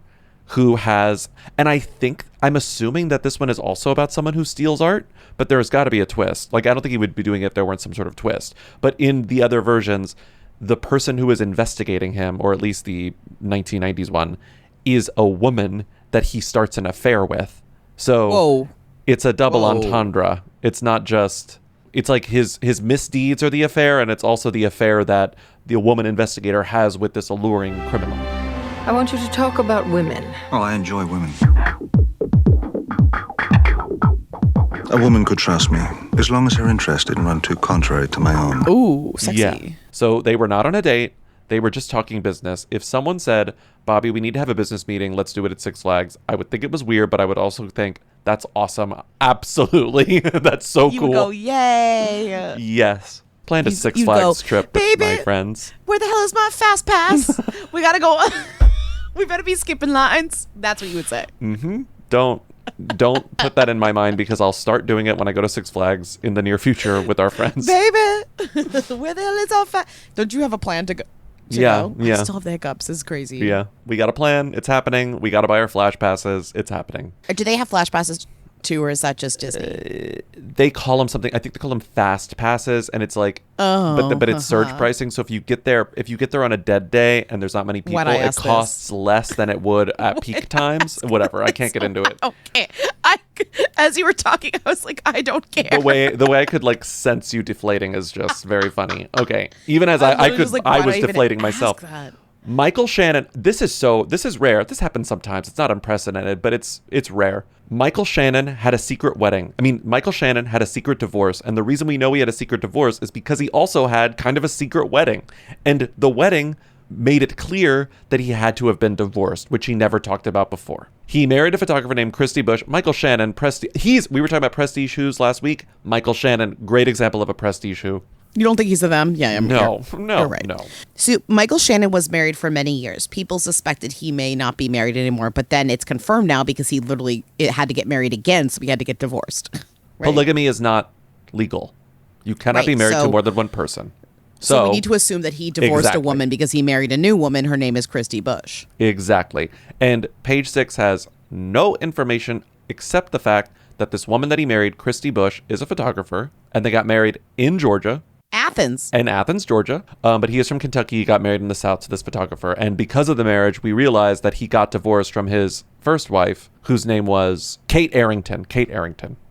S5: who has, and I'm assuming that this one is also about someone who steals art, but there's got to be a twist. Like, I don't think he would be doing it if there weren't some sort of twist. But in the other versions, the person who is investigating him, or at least the 1990s one, is a woman that he starts an affair with. So it's a double entendre. It's not just, it's like his misdeeds are the affair, and it's also the affair that the woman investigator has with this alluring criminal.
S15: I want you to talk about women.
S16: Oh, I enjoy women. A woman could trust me, as long as her interest didn't run too contrary to my own.
S6: Ooh, sexy.
S5: Yeah. So they were not on a date. They were just talking business. If someone said, Bobby, we need to have a business meeting, let's do it at Six Flags, I would think it was weird, but I would also think, that's awesome. Absolutely. That's so
S6: You
S5: cool.
S6: would go, yay.
S5: Yes. Planned a Six
S6: you'd
S5: Flags
S6: go,
S5: trip with my friends.
S6: Where the hell is my fast pass? We gotta go. We better be skipping lines. That's what you would say.
S5: Mm-hmm. Don't put that in my mind, because I'll start doing it when I go to Six Flags in the near future with our friends.
S6: Baby, where the hell is our fast? Don't you have a plan to go?
S5: Yeah.
S6: I still have the hiccups. This is crazy.
S5: Yeah. We got a plan. It's happening. We got to buy our flash passes. It's happening.
S6: Do they have flash passes too, or is that just Disney?
S5: They call them something. I think they call them fast passes, and it's like, but it's surge pricing. So if you get there on a dead day and there's not many people, it costs less than it would at peak times. Whatever. I can't get into it.
S6: Okay. As you were talking, I was like, I don't care.
S5: The way I could like sense you deflating is just very funny. Okay. Even as I was deflating myself. Michael Shannon, this is rare. This happens sometimes. It's not unprecedented, but it's rare. Michael Shannon had a secret wedding. I mean, Michael Shannon had a secret divorce. And the reason we know he had a secret divorce is because he also had kind of a secret wedding. And the wedding made it clear that he had to have been divorced, which he never talked about before. He married a photographer named Christy Bush. Michael Shannon, we were talking about prestige shoes last week. Michael Shannon, great example of a prestige shoe.
S6: You don't think he's a them? Yeah,
S5: No.
S6: You're right.
S5: No.
S6: So Michael Shannon was married for many years. People suspected he may not be married anymore, but then it's confirmed now because he literally had to get married again, so he had to get divorced. Right?
S5: Polygamy is not legal. You cannot be married to more than one person.
S6: So we need to assume that he divorced a woman because he married a new woman. Her name is Christy Bush.
S5: Exactly. And page 6 has no information except the fact that this woman that he married, Christy Bush, is a photographer, and they got married in Georgia.
S6: Athens.
S5: In Athens, Georgia. But he is from Kentucky. He got married in the South to this photographer. And because of the marriage, we realized that he got divorced from his first wife, whose name was Kate Arrington.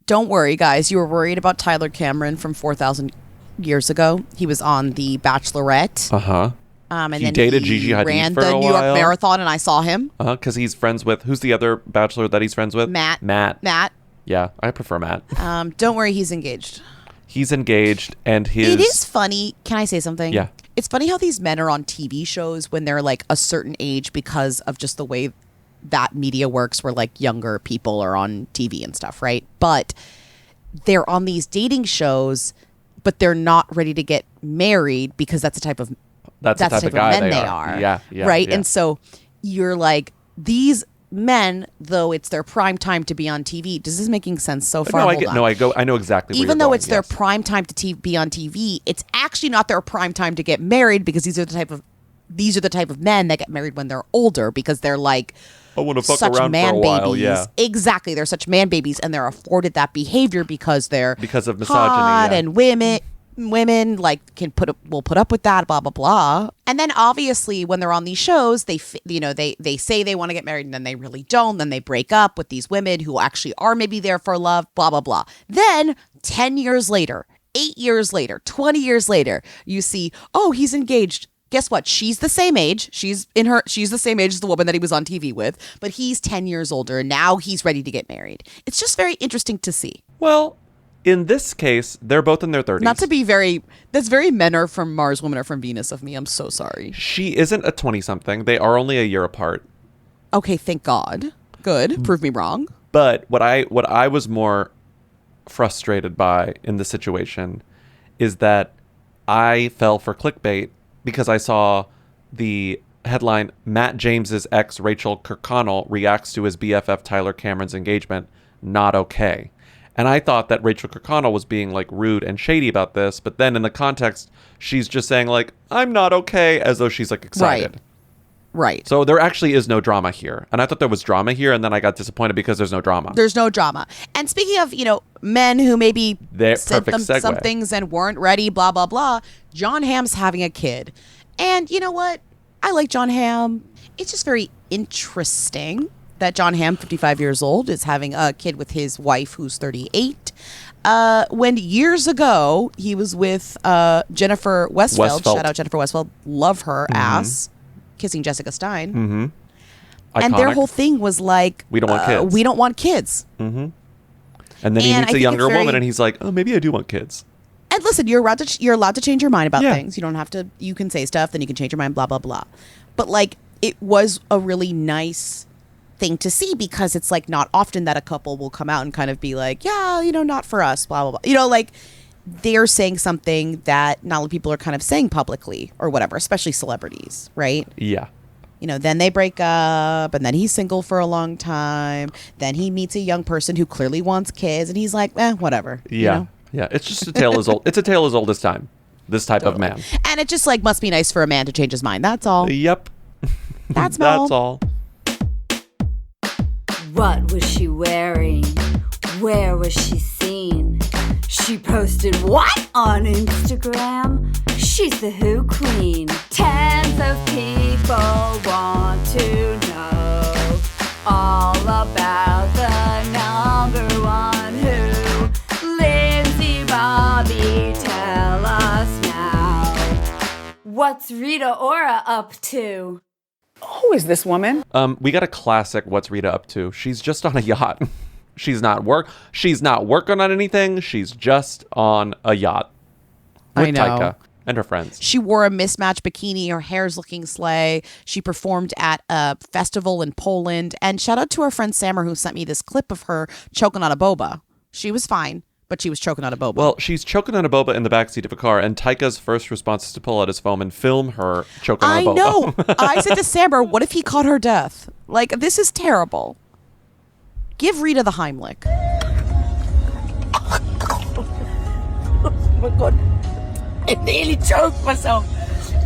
S6: Don't worry, guys. You were worried about Tyler Cameron from 4,000 years ago. He was on The Bachelorette.
S5: Uh-huh.
S6: And
S5: he
S6: then
S5: dated Gigi Hadid
S6: ran
S5: for a
S6: the New
S5: while.
S6: York Marathon, and I saw him.
S5: Because he's friends with, who's the other bachelor that he's friends with?
S6: Matt.
S5: Yeah, I prefer Matt.
S6: Don't worry, he's engaged.
S5: He's engaged, and
S6: It is funny. Can I say something?
S5: Yeah.
S6: It's funny how these men are on TV shows when they're like a certain age because of just the way that media works, where like younger people are on TV and stuff, right? But they're on these dating shows, but they're not ready to get married because that's the type of
S5: guy
S6: men they are.
S5: Yeah.
S6: Right.
S5: Yeah.
S6: And so you're like, these men, though it's their prime time to be on TV. Does this making sense so far?
S5: I know exactly.
S6: Even though it's their prime time to be on TV, it's actually not their prime time to get married, because these are the type of men that get married when they're older, because they're like,
S5: I want to fuck
S6: such
S5: around
S6: man
S5: for a while.
S6: babies.
S5: Yeah.
S6: Exactly. They're such man babies, and they're afforded that behavior because of
S5: misogyny.
S6: hot,
S5: Yeah.
S6: and women like will put up with that, blah blah blah. And then obviously when they're on these shows, they say they want to get married, and then they really don't. Then they break up with these women who actually are maybe there for love, blah blah blah. Then 10 years later, 8 years later, 20 years later, you see, oh, he's engaged. Guess what? She's the same age. She's the same age as the woman that he was on TV with, but he's 10 years older, and now he's ready to get married. It's just very interesting to see.
S5: Well, in this case, they're both in their 30s.
S6: Not to be that's very men are from Mars, women are from Venus of me. I'm so sorry.
S5: She isn't a 20-something. They are only a year apart.
S6: Okay, thank God. Good. Prove me wrong.
S5: But what I was more frustrated by in the situation is that I fell for clickbait because I saw the headline, Matt James's ex Rachel Kirkconnell reacts to his BFF Tyler Cameron's engagement, not okay. And I thought that Rachel Kirkconnell was being like rude and shady about this, but then in the context, she's just saying like, I'm not okay, as though she's like excited.
S6: Right.
S5: So there actually is no drama here. And I thought there was drama here, and then I got disappointed because there's no drama.
S6: There's no drama. And speaking of, men who maybe said some things and weren't ready, blah, blah, blah, Jon Hamm's having a kid. And you know what? I like Jon Hamm. It's just very interesting that Jon Hamm, 55 years old, is having a kid with his wife, who's 38. When years ago, he was with Jennifer Westfeldt. Shout out Jennifer Westfeldt. Love her ass. Kissing Jessica Stein.
S5: Mm-hmm.
S6: And their whole thing was like,
S5: we don't want kids.
S6: We don't want kids.
S5: Mm-hmm. And then he meets a younger woman and he's like, oh, maybe I do want kids.
S6: And listen, you're allowed to change your mind about things. You don't have to, you can say stuff, then you can change your mind, blah, blah, blah. But like, it was a really nice thing to see because it's like not often that a couple will come out and kind of be like, yeah, not for us, blah, blah, blah. Like they're saying something that not a lot of people are kind of saying publicly or whatever, especially celebrities, right?
S5: Yeah.
S6: Then they break up and then he's single for a long time. Then he meets a young person who clearly wants kids and he's like, whatever.
S5: Yeah. Yeah. It's just a tale as old. It's a tale as old as time. This type of man.
S6: And it just like must be nice for a man to change his mind. That's all.
S5: Yep.
S6: That's
S5: all.
S17: What was she wearing? Where was she seen? She posted what on Instagram? She's the Who Queen. Tens of people want to know all about the number one Who. Lindsay, Bobby, tell us now. What's Rita Ora up to?
S18: Who is this woman?
S5: We got a classic What's Rita Up To? She's just on a yacht. She's not working on anything. She's just on a yacht with Taika and her friends.
S6: She wore a mismatched bikini. Her hair's looking slay. She performed at a festival in Poland. And shout out to our friend Sammer who sent me this clip of her choking on a boba. She was fine, but she was choking on a boba.
S5: Well, she's choking on a boba in the backseat of a car, and Taika's first response is to pull out his phone and film her choking on a boba.
S6: I know. I said to Sammer, what if he caught her death? Like, this is terrible. Give Rita the Heimlich.
S3: Oh my God. I nearly choked myself.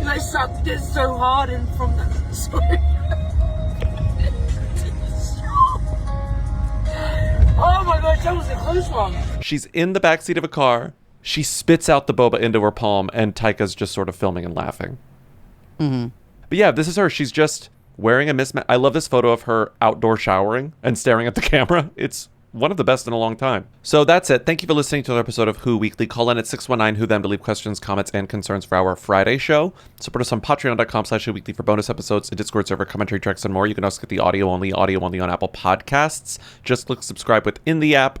S3: And I sucked it so hard and from the sorry. Oh my God, that was a close one.
S5: She's in the backseat of a car. She spits out the boba into her palm, and Taika's just sort of filming and laughing.
S6: Mm-hmm.
S5: But yeah, this is her. She's just wearing a mismatch. I love this photo of her outdoor showering and staring at the camera. It's one of the best in a long time. So that's it. Thank you for listening to another episode of Who Weekly. Call in at 619-WHO-THEM to leave questions, comments, and concerns for our Friday show. Support us on patreon.com/WhoWeekly for bonus episodes, a Discord server, commentary tracks, and more. You can also get the audio only on Apple Podcasts. Just click subscribe within the app.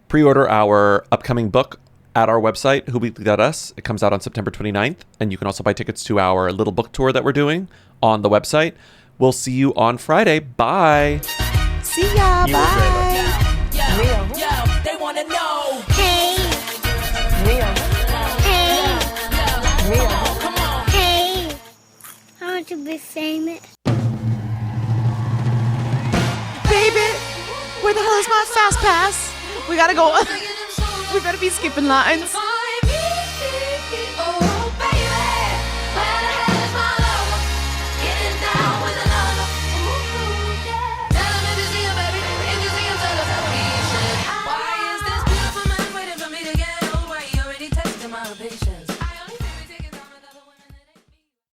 S5: Pre-order our upcoming book at our website, whoweekly.us. It comes out on September 29th. And you can also buy tickets to our little book tour that we're doing on the website. We'll see you on Friday. Bye.
S6: See ya. Bye.
S3: Real. They want to know.
S4: Hey.
S3: Real.
S4: Hey.
S3: Real. Come on.
S4: Hey. I want to be famous.
S6: Baby, where the hell is my fast pass? We gotta go. We better be skipping lines.